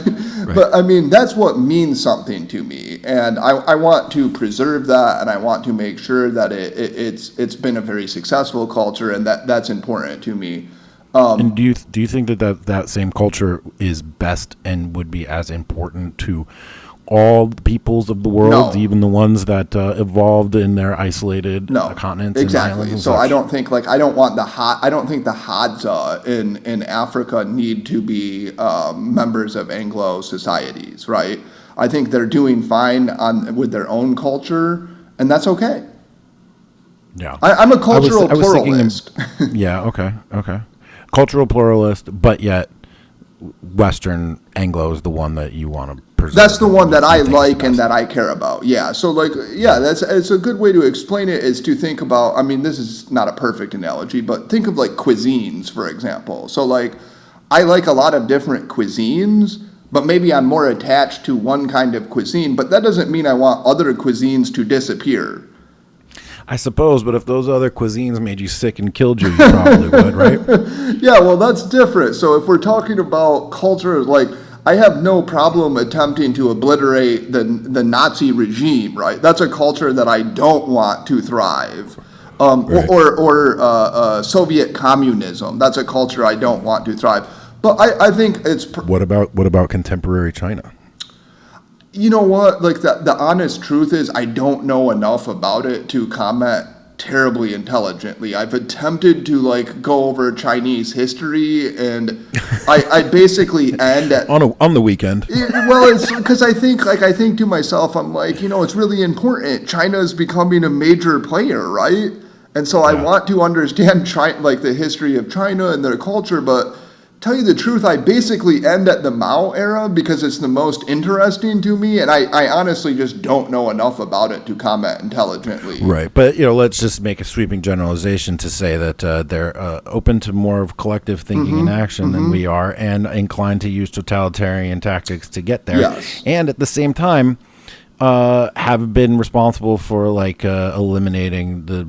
But I mean, that's what means something to me. And I want to preserve that, and I want to make sure that it's been a very successful culture, and that's important to me. And do you think that same culture is best and would be as important to all the peoples of the world, even the ones that evolved in their isolated continents? Exactly. So I don't think I don't think the Hadza in Africa need to be members of Anglo societies, right? I think they're doing fine with their own culture, and that's okay. Yeah. I'm a cultural pluralist. Yeah. Okay. Cultural pluralist, but yet Western Anglo is the one that you want to preserve. That's the one that I like and that I care about. Yeah. So it's a good way to explain it is to think about, I mean, this is not a perfect analogy, but think of like cuisines, for example. So like I like a lot of different cuisines, but maybe I'm more attached to one kind of cuisine, but that doesn't mean I want other cuisines to disappear. I suppose, but if those other cuisines made you sick and killed you, you probably would, right? Yeah, well, that's different. So if we're talking about culture, like, I have no problem attempting to obliterate the Nazi regime, right? That's a culture that I don't want to thrive. Or Soviet communism. That's a culture I don't want to thrive. But I think it's... What about contemporary China? You know what? Like the honest truth is I don't know enough about it to comment terribly intelligently. I've attempted to like go over Chinese history, and I basically end at on the weekend. Well, it's because I think to myself, I'm like, it's really important. China is becoming a major player, right? And so I want to understand China, like the history of China and their culture, but tell you the truth, I basically end at the Mao era because it's the most interesting to me, and I honestly just don't know enough about it to comment intelligently. Right, but let's just make a sweeping generalization to say that they're open to more of collective thinking and action than we are, and inclined to use totalitarian tactics to get there. Yes. And at the same time, have been responsible for like eliminating the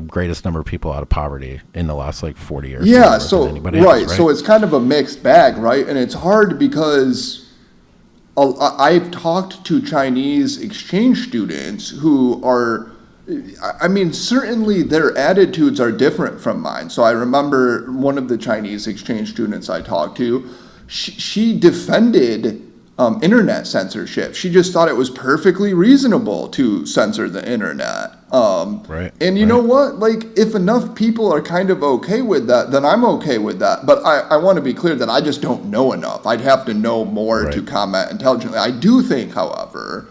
greatest number of people out of poverty in the last like 40 years. Yeah, so right, so it's kind of a mixed bag, right? And it's hard because I've talked to Chinese exchange students who are, I mean, certainly their attitudes are different from mine. So I remember one of the Chinese exchange students I talked to, she defended internet censorship. She just thought it was perfectly reasonable to censor the internet. And you know what? Like, if enough people are kind of okay with that, then I'm okay with that. But I want to be clear that I just don't know enough. I'd have to know more to comment intelligently. I do think, however,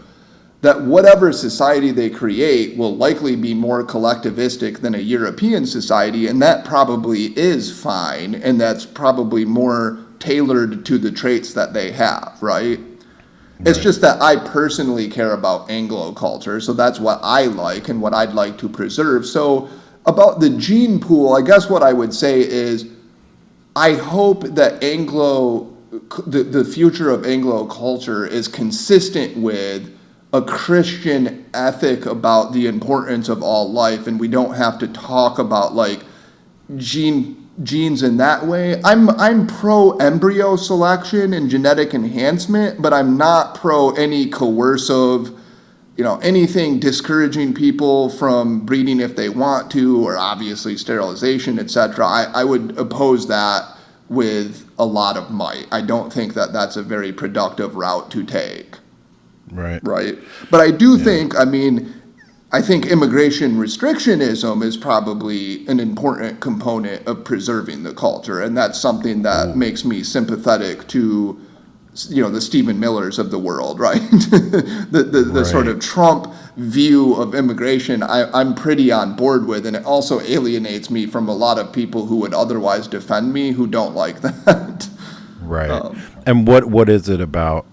that whatever society they create will likely be more collectivistic than a European society, and that probably is fine, and that's probably more tailored to the traits that they have, right? It's just that I personally care about Anglo culture, so that's what I like and what I'd like to preserve. So about the gene pool, I guess what I would say is I hope that the future of Anglo culture is consistent with a Christian ethic about the importance of all life, and we don't have to talk about like genes in that way. I'm pro embryo selection and genetic enhancement, but I'm not pro any coercive, anything discouraging people from breeding if they want to, or obviously sterilization, etc. I would oppose that with a lot of might. I don't think that that's a very productive route to take. Right. But I do think, I think immigration restrictionism is probably an important component of preserving the culture, and that's something that makes me sympathetic to, the Stephen Millers of the world, right? the sort of Trump view of immigration I'm pretty on board with, and it also alienates me from a lot of people who would otherwise defend me who don't like that. Right. And what is it about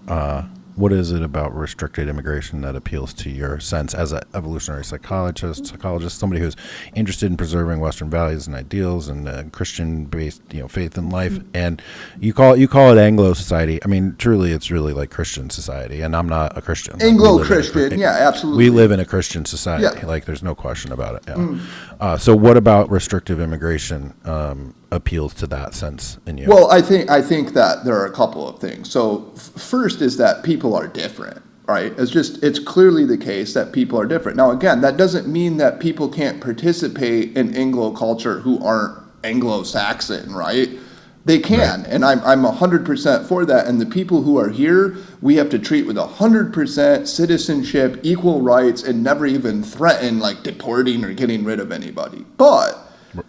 restricted immigration that appeals to your sense as an evolutionary psychologist, somebody who's interested in preserving Western values and ideals and Christian-based, faith in life? And you call it Anglo society. I mean, truly, it's really like Christian society, and I'm not a Christian. Anglo-Christian, yeah, absolutely. We live in a Christian society. Yeah. Like, there's no question about it. Yeah. So, what about restrictive immigration appeals to that sense in you? Well, I think that there are a couple of things. So first is that people are different, right? It's clearly the case that people are different. Now, again, that doesn't mean that people can't participate in Anglo culture who aren't Anglo-Saxon, right? They can, and I'm 100% for that. And the people who are here, we have to treat with 100% citizenship, equal rights, and never even threaten like deporting or getting rid of anybody. But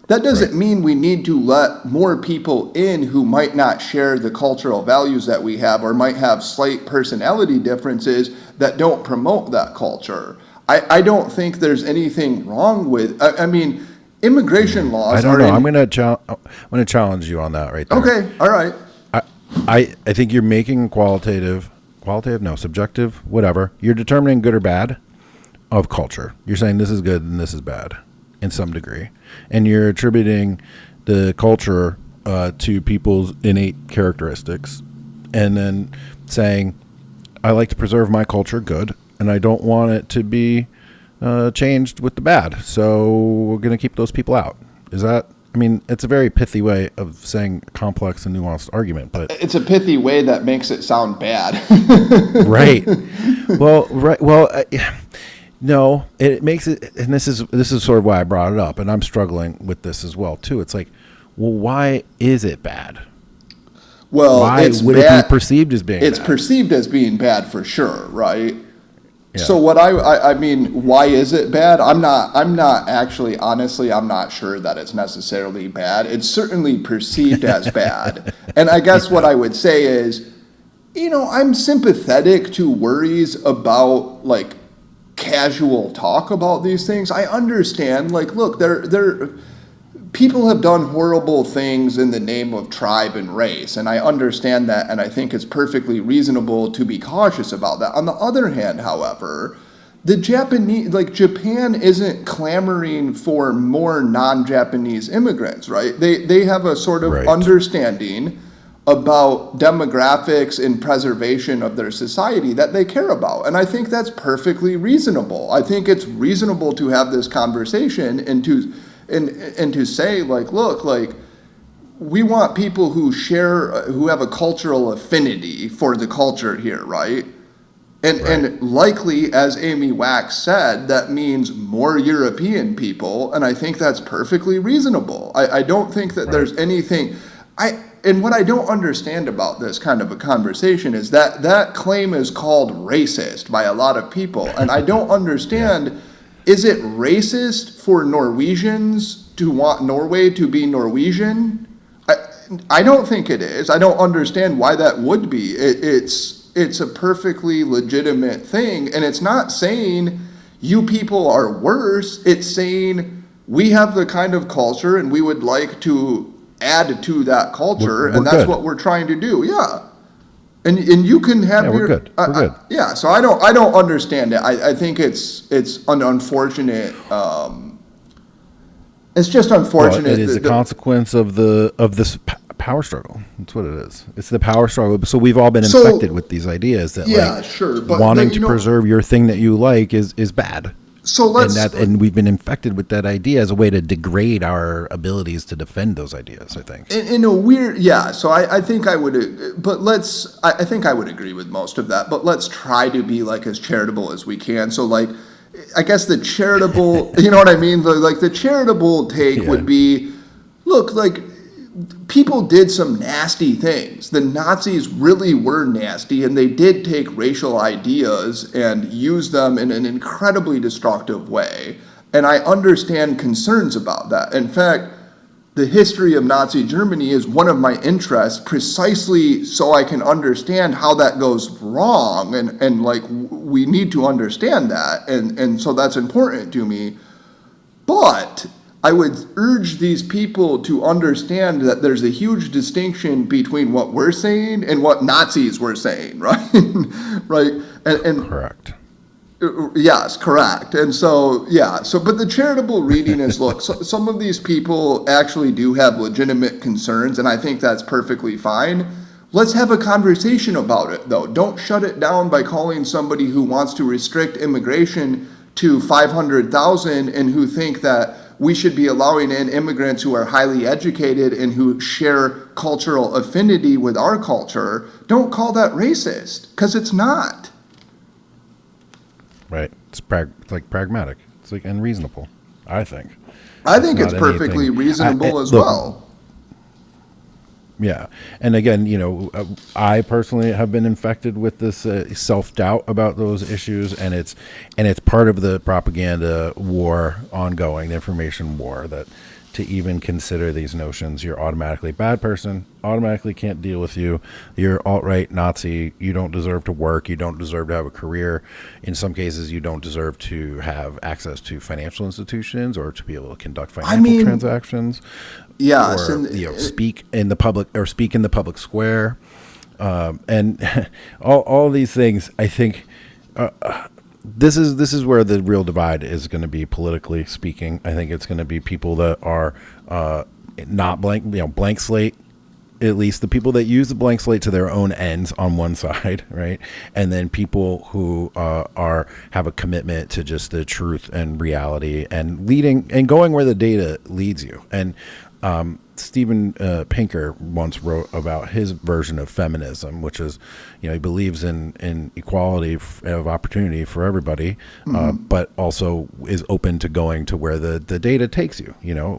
that doesn't mean we need to let more people in who might not share the cultural values that we have or might have slight personality differences that don't promote that culture. I don't think there's anything wrong with, immigration laws. I don't know. I'm going to challenge you on that right there. Okay. All right. I think you're making subjective, whatever. You're determining good or bad of culture. You're saying this is good and this is bad in some degree. And you're attributing the culture to people's innate characteristics and then saying, I like to preserve my culture, good, and I don't want it to be changed with the bad. So we're going to keep those people out. Is that, it's a very pithy way of saying complex and nuanced argument, but it's a pithy way that makes it sound bad. Right. Well, right. Well, no, it makes it, and this is sort of why I brought it up, and I'm struggling with this as well too. It's like, well, why is it bad? Well, why would it be perceived as being It's bad? Perceived as being bad for sure, right? Yeah. So what why is it bad? I'm not actually, honestly, I'm not sure that it's necessarily bad. It's certainly perceived as bad. And I guess what I would say is, I'm sympathetic to worries about like casual talk about these things. I understand, like, look, people have done horrible things in the name of tribe and race, and I understand that, and I think it's perfectly reasonable to be cautious about that. On the other hand, however, Japan isn't clamoring for more non-Japanese immigrants, right? They have a sort of understanding about demographics and preservation of their society that they care about. And I think that's perfectly reasonable. I think it's reasonable to have this conversation and to say, like, look, like, we want people who have a cultural affinity for the culture here, right? And likely, as Amy Wax said, that means more European people, and I think that's perfectly reasonable. I don't think that there's anything... And what I don't understand about this kind of a conversation is that claim is called racist by a lot of people, and I don't understand is it racist for Norwegians to want Norway to be Norwegian? I don't think it is. I don't understand why that would be. It's a perfectly legitimate thing, and it's not saying you people are worse. It's saying we have the kind of culture, and we would like to add to that culture, and that's good. What we're trying to do. Yeah, and you can have we're good. We're good. Yeah, so I don't understand it. I think it's an unfortunate. It's just unfortunate. Well, it is a consequence of this power struggle. That's what it is. It's the power struggle. So we've all been infected with these ideas that wanting to preserve your thing that you like is bad. So and we've been infected with that idea as a way to degrade our abilities to defend those ideas, I think. In a weird, so I think I would, I think I would agree with most of that, but let's try to be like as charitable as we can. So like, I guess the charitable, you know what I mean? Like the charitable take would be, look, like people did some nasty things. The Nazis really were nasty, and they did take racial ideas and use them in an incredibly destructive way. And I understand concerns about that. In fact, the history of Nazi Germany is one of my interests precisely so I can understand how that goes wrong. And like, we need to understand that. And so that's important to me. But I would urge these people to understand that there's a huge distinction between what we're saying and what Nazis were saying, right? Right? And correct. Yes, correct. And so, but the charitable reading is, look, some of these people actually do have legitimate concerns, and I think that's perfectly fine. Let's have a conversation about it, though. Don't shut it down by calling somebody who wants to restrict immigration to 500,000 and who think that we should be allowing in immigrants who are highly educated and who share cultural affinity with our culture. Don't call that racist, because it's not. Right. It's like pragmatic. It's like unreasonable, I think. I think it's perfectly reasonable as well. Yeah. And again, I personally have been infected with this self-doubt about those issues, and it's part of the propaganda war ongoing, the information war, that to even consider these notions, you're automatically a bad person, automatically can't deal with you, you're alt-right Nazi, you don't deserve to work, you don't deserve to have a career. In some cases, you don't deserve to have access to financial institutions or to be able to conduct financial transactions. Yes, or speak in the public square, and all these things. I think this is where the real divide is going to be, politically speaking. I think it's going to be people that are not blank slate. At least the people that use the blank slate to their own ends on one side, right? And then people who have a commitment to just the truth and reality and leading and going where the data leads you. And Steven Pinker once wrote about his version of feminism, which is, he believes in equality of opportunity for everybody, but also is open to going to where the data takes you,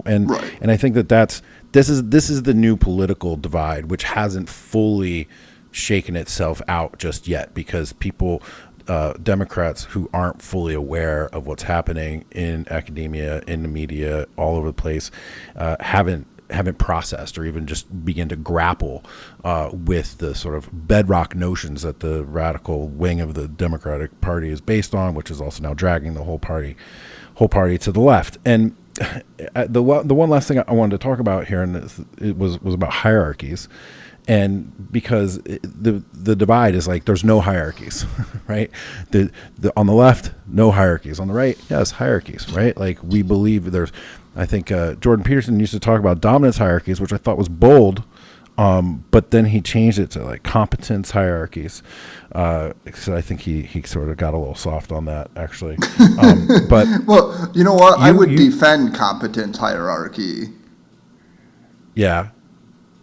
and right. And I think this is the new political divide, which hasn't fully shaken itself out just yet, because people, Democrats who aren't fully aware of what's happening in academia, in the media, all over the place, haven't processed or even just begin to grapple with the sort of bedrock notions that the radical wing of the Democratic Party is based on, which is also now dragging the whole party to the left. And the one last thing I wanted to talk about here, and it was about hierarchies. And because the divide is like, there's no hierarchies, right? The on the left, no hierarchies. On the right, yes, hierarchies, right? Like, we believe there's, I think Jordan Peterson used to talk about dominance hierarchies, which I thought was bold, but then he changed it to like competence hierarchies. So I think he sort of got a little soft on that, actually. But well, you know what? I would defend competence hierarchy. Yeah.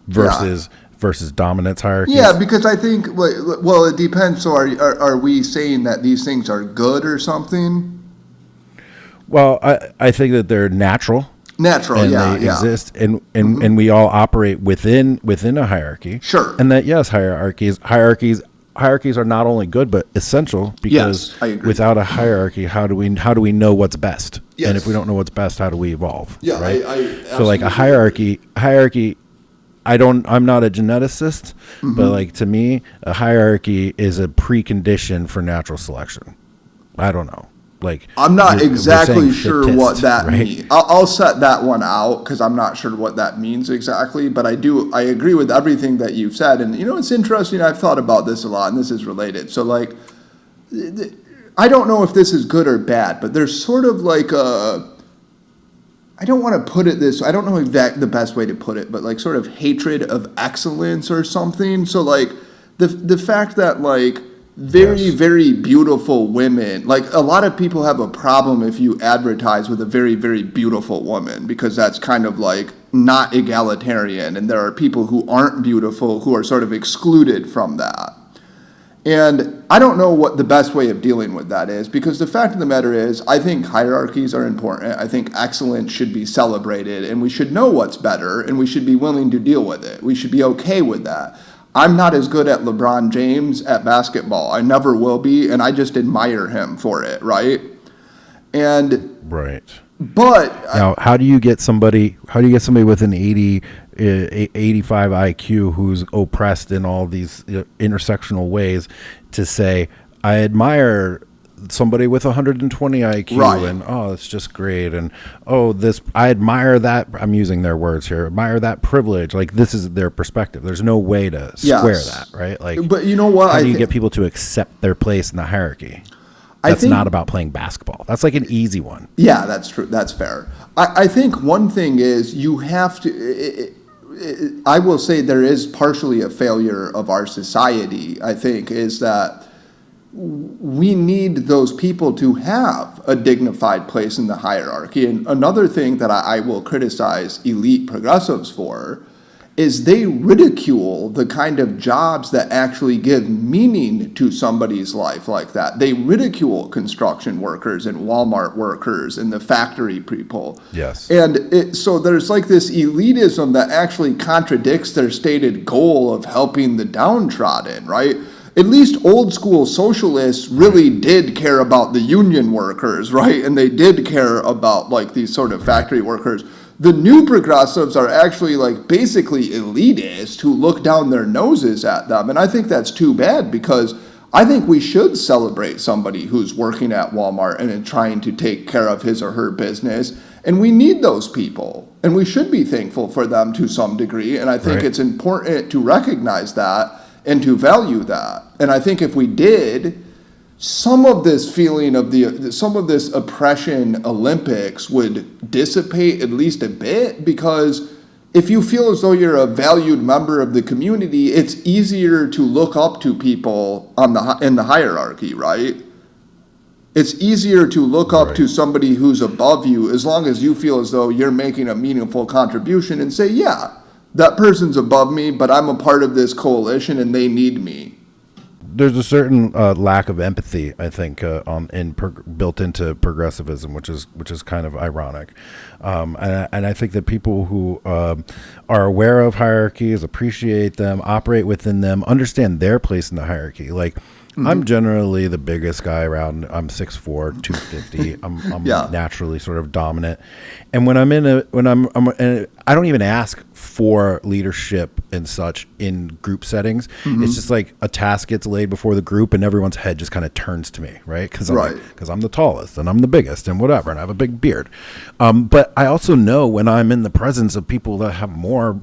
Versus dominance hierarchies? Yeah, because I think, well, it depends. So are we saying that these things are good or something? Well, I think that they're natural. And they exist, and we all operate within a hierarchy. Sure. And that, yes, hierarchies hierarchies are not only good but essential, because Yes, I agree. without a hierarchy, how do we know what's best? Yes. And if we don't know what's best, how do we evolve? Yeah, right? I So like a hierarchy. I'm not a geneticist, but like to me, a hierarchy is a precondition for natural selection. I don't know. Like, I'm not exactly sure fittest, what that right? means. I'll set that one out because I'm not sure what that means exactly. But I agree with everything that you've said. And it's interesting. I've thought about this a lot, and this is related. So like, I don't know if this is good or bad, but there's sort of like I don't want to put it this. I don't know the best way to put it, but like sort of hatred of excellence or something. So like the fact that like very beautiful women, like a lot of people have a problem if you advertise with a very, very beautiful woman, because that's kind of like not egalitarian, and there are people who aren't beautiful who are sort of excluded from that. And I don't know what the best way of dealing with that is, because the fact of the matter is, I think hierarchies are important. I think excellence should be celebrated, and we should know what's better, and we should be willing to deal with it. We should be okay with that. I'm not as good at LeBron James at basketball. I never will be, and I just admire him for it, right? And Right. but Now, how do you get somebody with an 85 IQ who's oppressed in all these intersectional ways to say, I admire somebody with 120 IQ, Right. and it's just great, and I admire that, I'm using their words here, admire that privilege. Like, this is their perspective. There's no way to square that, right? Like, but you know what? how do you get people to accept their place in the hierarchy? That's not about playing basketball. That's like an easy one. Yeah, that's true. That's fair. I think one thing is you have to. I will say there is partially a failure of our society, I think, is that we need those people to have a dignified place in the hierarchy. And another thing that I will criticize elite progressives for is they ridicule the kind of jobs that actually give meaning to somebody's life like that. They ridicule construction workers and Walmart workers and the factory people. Yes. And so there's like this elitism that actually contradicts their stated goal of helping the downtrodden, right? At least old school socialists really did care about the union workers, right? And they did care about like these sort of factory workers. The new progressives are actually like basically elitist who look down their noses at them. And I think that's too bad, because I think we should celebrate somebody who's working at Walmart and trying to take care of his or her business. And we need those people, and we should be thankful for them to some degree. And I think it's important to recognize that and to value that. And I think if we did, some of this feeling of some of this oppression Olympics would dissipate at least a bit, because if you feel as though you're a valued member of the community, it's easier to look up to people in the hierarchy, right? It's easier to look up to somebody who's above you, as long as you feel as though you're making a meaningful contribution, and say, yeah, that person's above me, but I'm a part of this coalition and they need me. There's a certain lack of empathy, I think, built into progressivism, which is kind of ironic, and I think that people who are aware of hierarchies, appreciate them, operate within them, understand their place in the hierarchy. Like, I'm generally the biggest guy around. I'm 6'4", 250. I'm naturally sort of dominant, and when I don't even ask for leadership and such in group settings. It's just like a task gets laid before the group, and everyone's head just kind of turns to me, right? Because I'm the tallest and I'm the biggest and whatever, and I have a big beard. But I also know when I'm in the presence of people that have more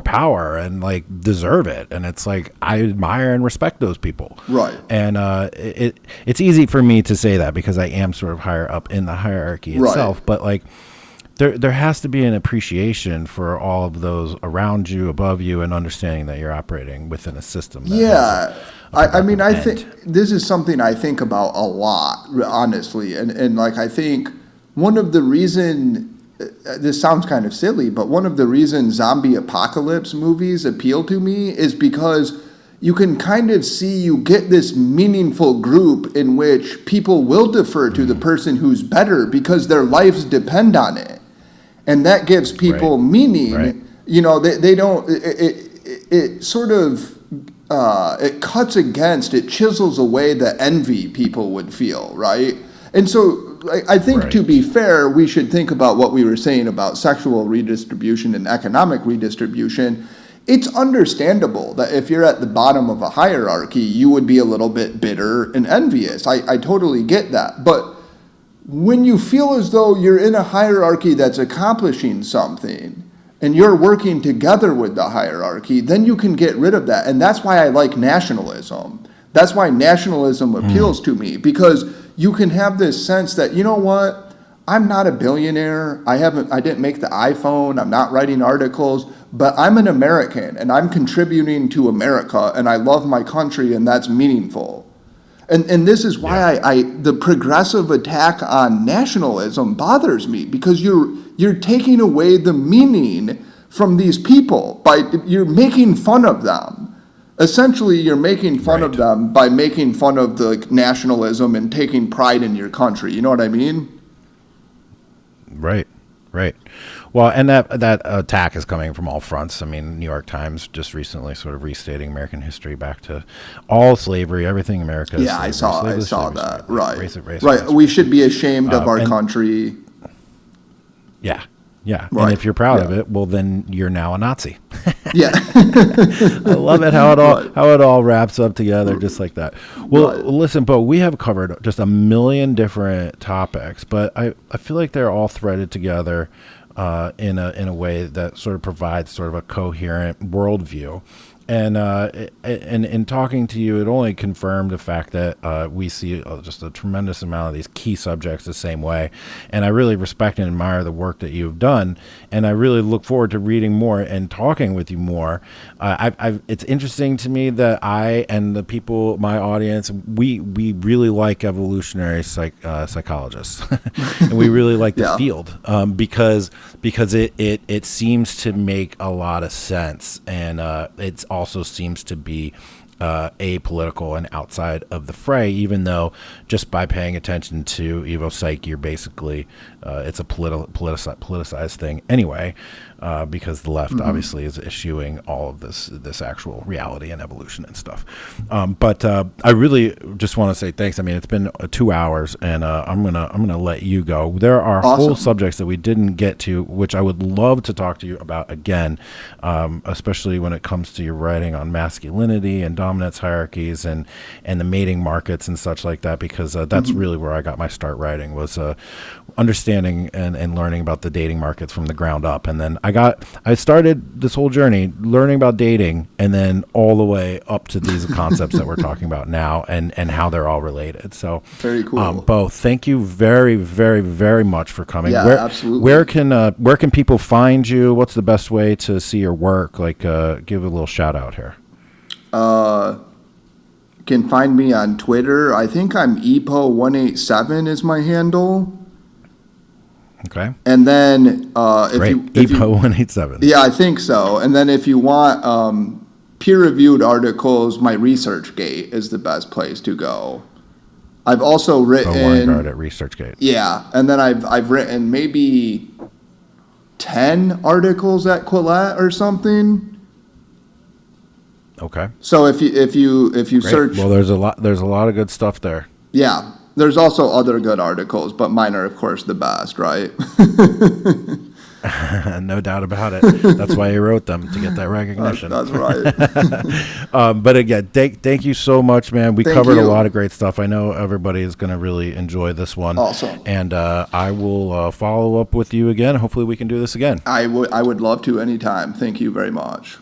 power and like deserve it, and it's like I admire and respect those people, right? And it's easy for me to say that because I am sort of higher up in the hierarchy itself, but like. There has to be an appreciation for all of those around you, above you, and understanding that you're operating within a system. I mean, I think this is something I think about a lot, honestly. And like, I think one of the reason, this sounds kind of silly, but one of the reasons zombie apocalypse movies appeal to me is because you can kind of see you get this meaningful group in which people will defer to the person who's better because their lives depend on it. And that gives people meaning. You know, they don't, it sort of it cuts against, it chisels away the envy people would feel, right? And so I think to be fair, we should think about what we were saying about sexual redistribution and economic redistribution. It's understandable that if you're at the bottom of a hierarchy, you would be a little bit bitter and envious. I totally get that. But when you feel as though you're in a hierarchy that's accomplishing something, and you're working together with the hierarchy, then you can get rid of that. And that's why I like nationalism. That's why nationalism appeals to me, because you can have this sense that, you know what, I'm not a billionaire. I didn't make the iPhone. I'm not writing articles, but I'm an American and I'm contributing to America and I love my country and that's meaningful. And this is why the progressive attack on nationalism bothers me, because you're taking away the meaning from these people you're making fun of them. Essentially, you're making fun of them by making fun of the nationalism and taking pride in your country. You know what I mean? Right. Well, and that attack is coming from all fronts. I mean, New York Times just recently sort of restating American history back to all slavery, everything America. Yeah, I saw that. Right. Race, we should be ashamed of our country. Yeah. Right. And if you're proud of it, well, then you're now a Nazi. Yeah. I love it how it all wraps up together just like that. Well, listen, Bo, we have covered just a million different topics, but I feel like they're all threaded together in a way that sort of provides sort of a coherent worldview. And in talking to you, it only confirmed the fact that we see just a tremendous amount of these key subjects the same way. And I really respect and admire the work that you've done. And I really look forward to reading more and talking with you more. It's interesting to me that I and the people, my audience, we really like evolutionary psychologists. And we really like the field because it seems to make a lot of sense. And it's also seems to be apolitical and outside of the fray, even though just by paying attention to Evo Psych, you're basically it's a politicized thing anyway, because the left obviously is eschewing all of this actual reality and evolution and stuff. But I really just want to say thanks. I mean, it's been 2 hours, and I'm gonna let you go. There are whole subjects that we didn't get to, which I would love to talk to you about again, especially when it comes to your writing on masculinity and dominance hierarchies and the mating markets and such like that, because that's really where I got my start writing, was understanding and learning about the dating markets from the ground up. And then I started this whole journey learning about dating, and then all the way up to these concepts that we're talking about now and how they're all related. So very cool. Bo, thank you very, very, very much for coming. Yeah, absolutely. Where can people find you? What's the best way to see your work? Like, give a little shout out here. Can find me on Twitter. I think I'm EPO187 is my handle. Okay. And then if you EPO187. Yeah, I think so. And then if you want peer-reviewed articles, my ResearchGate is the best place to go. I've also written Winegard at ResearchGate. Yeah, and then I've written maybe 10 articles at Quillette or something. Okay. So if you Great. search, well, there's a lot of good stuff there. Yeah, there's also other good articles, but mine are of course the best, right? No doubt about it. That's why you wrote them, to get that recognition. That's right. But again, thank you so much, man. We Thank covered you. a lot of great stuff. I know everybody is going to really enjoy this one. Awesome. And I will follow up with you again. Hopefully we can do this again. I would love to anytime. Thank you very much.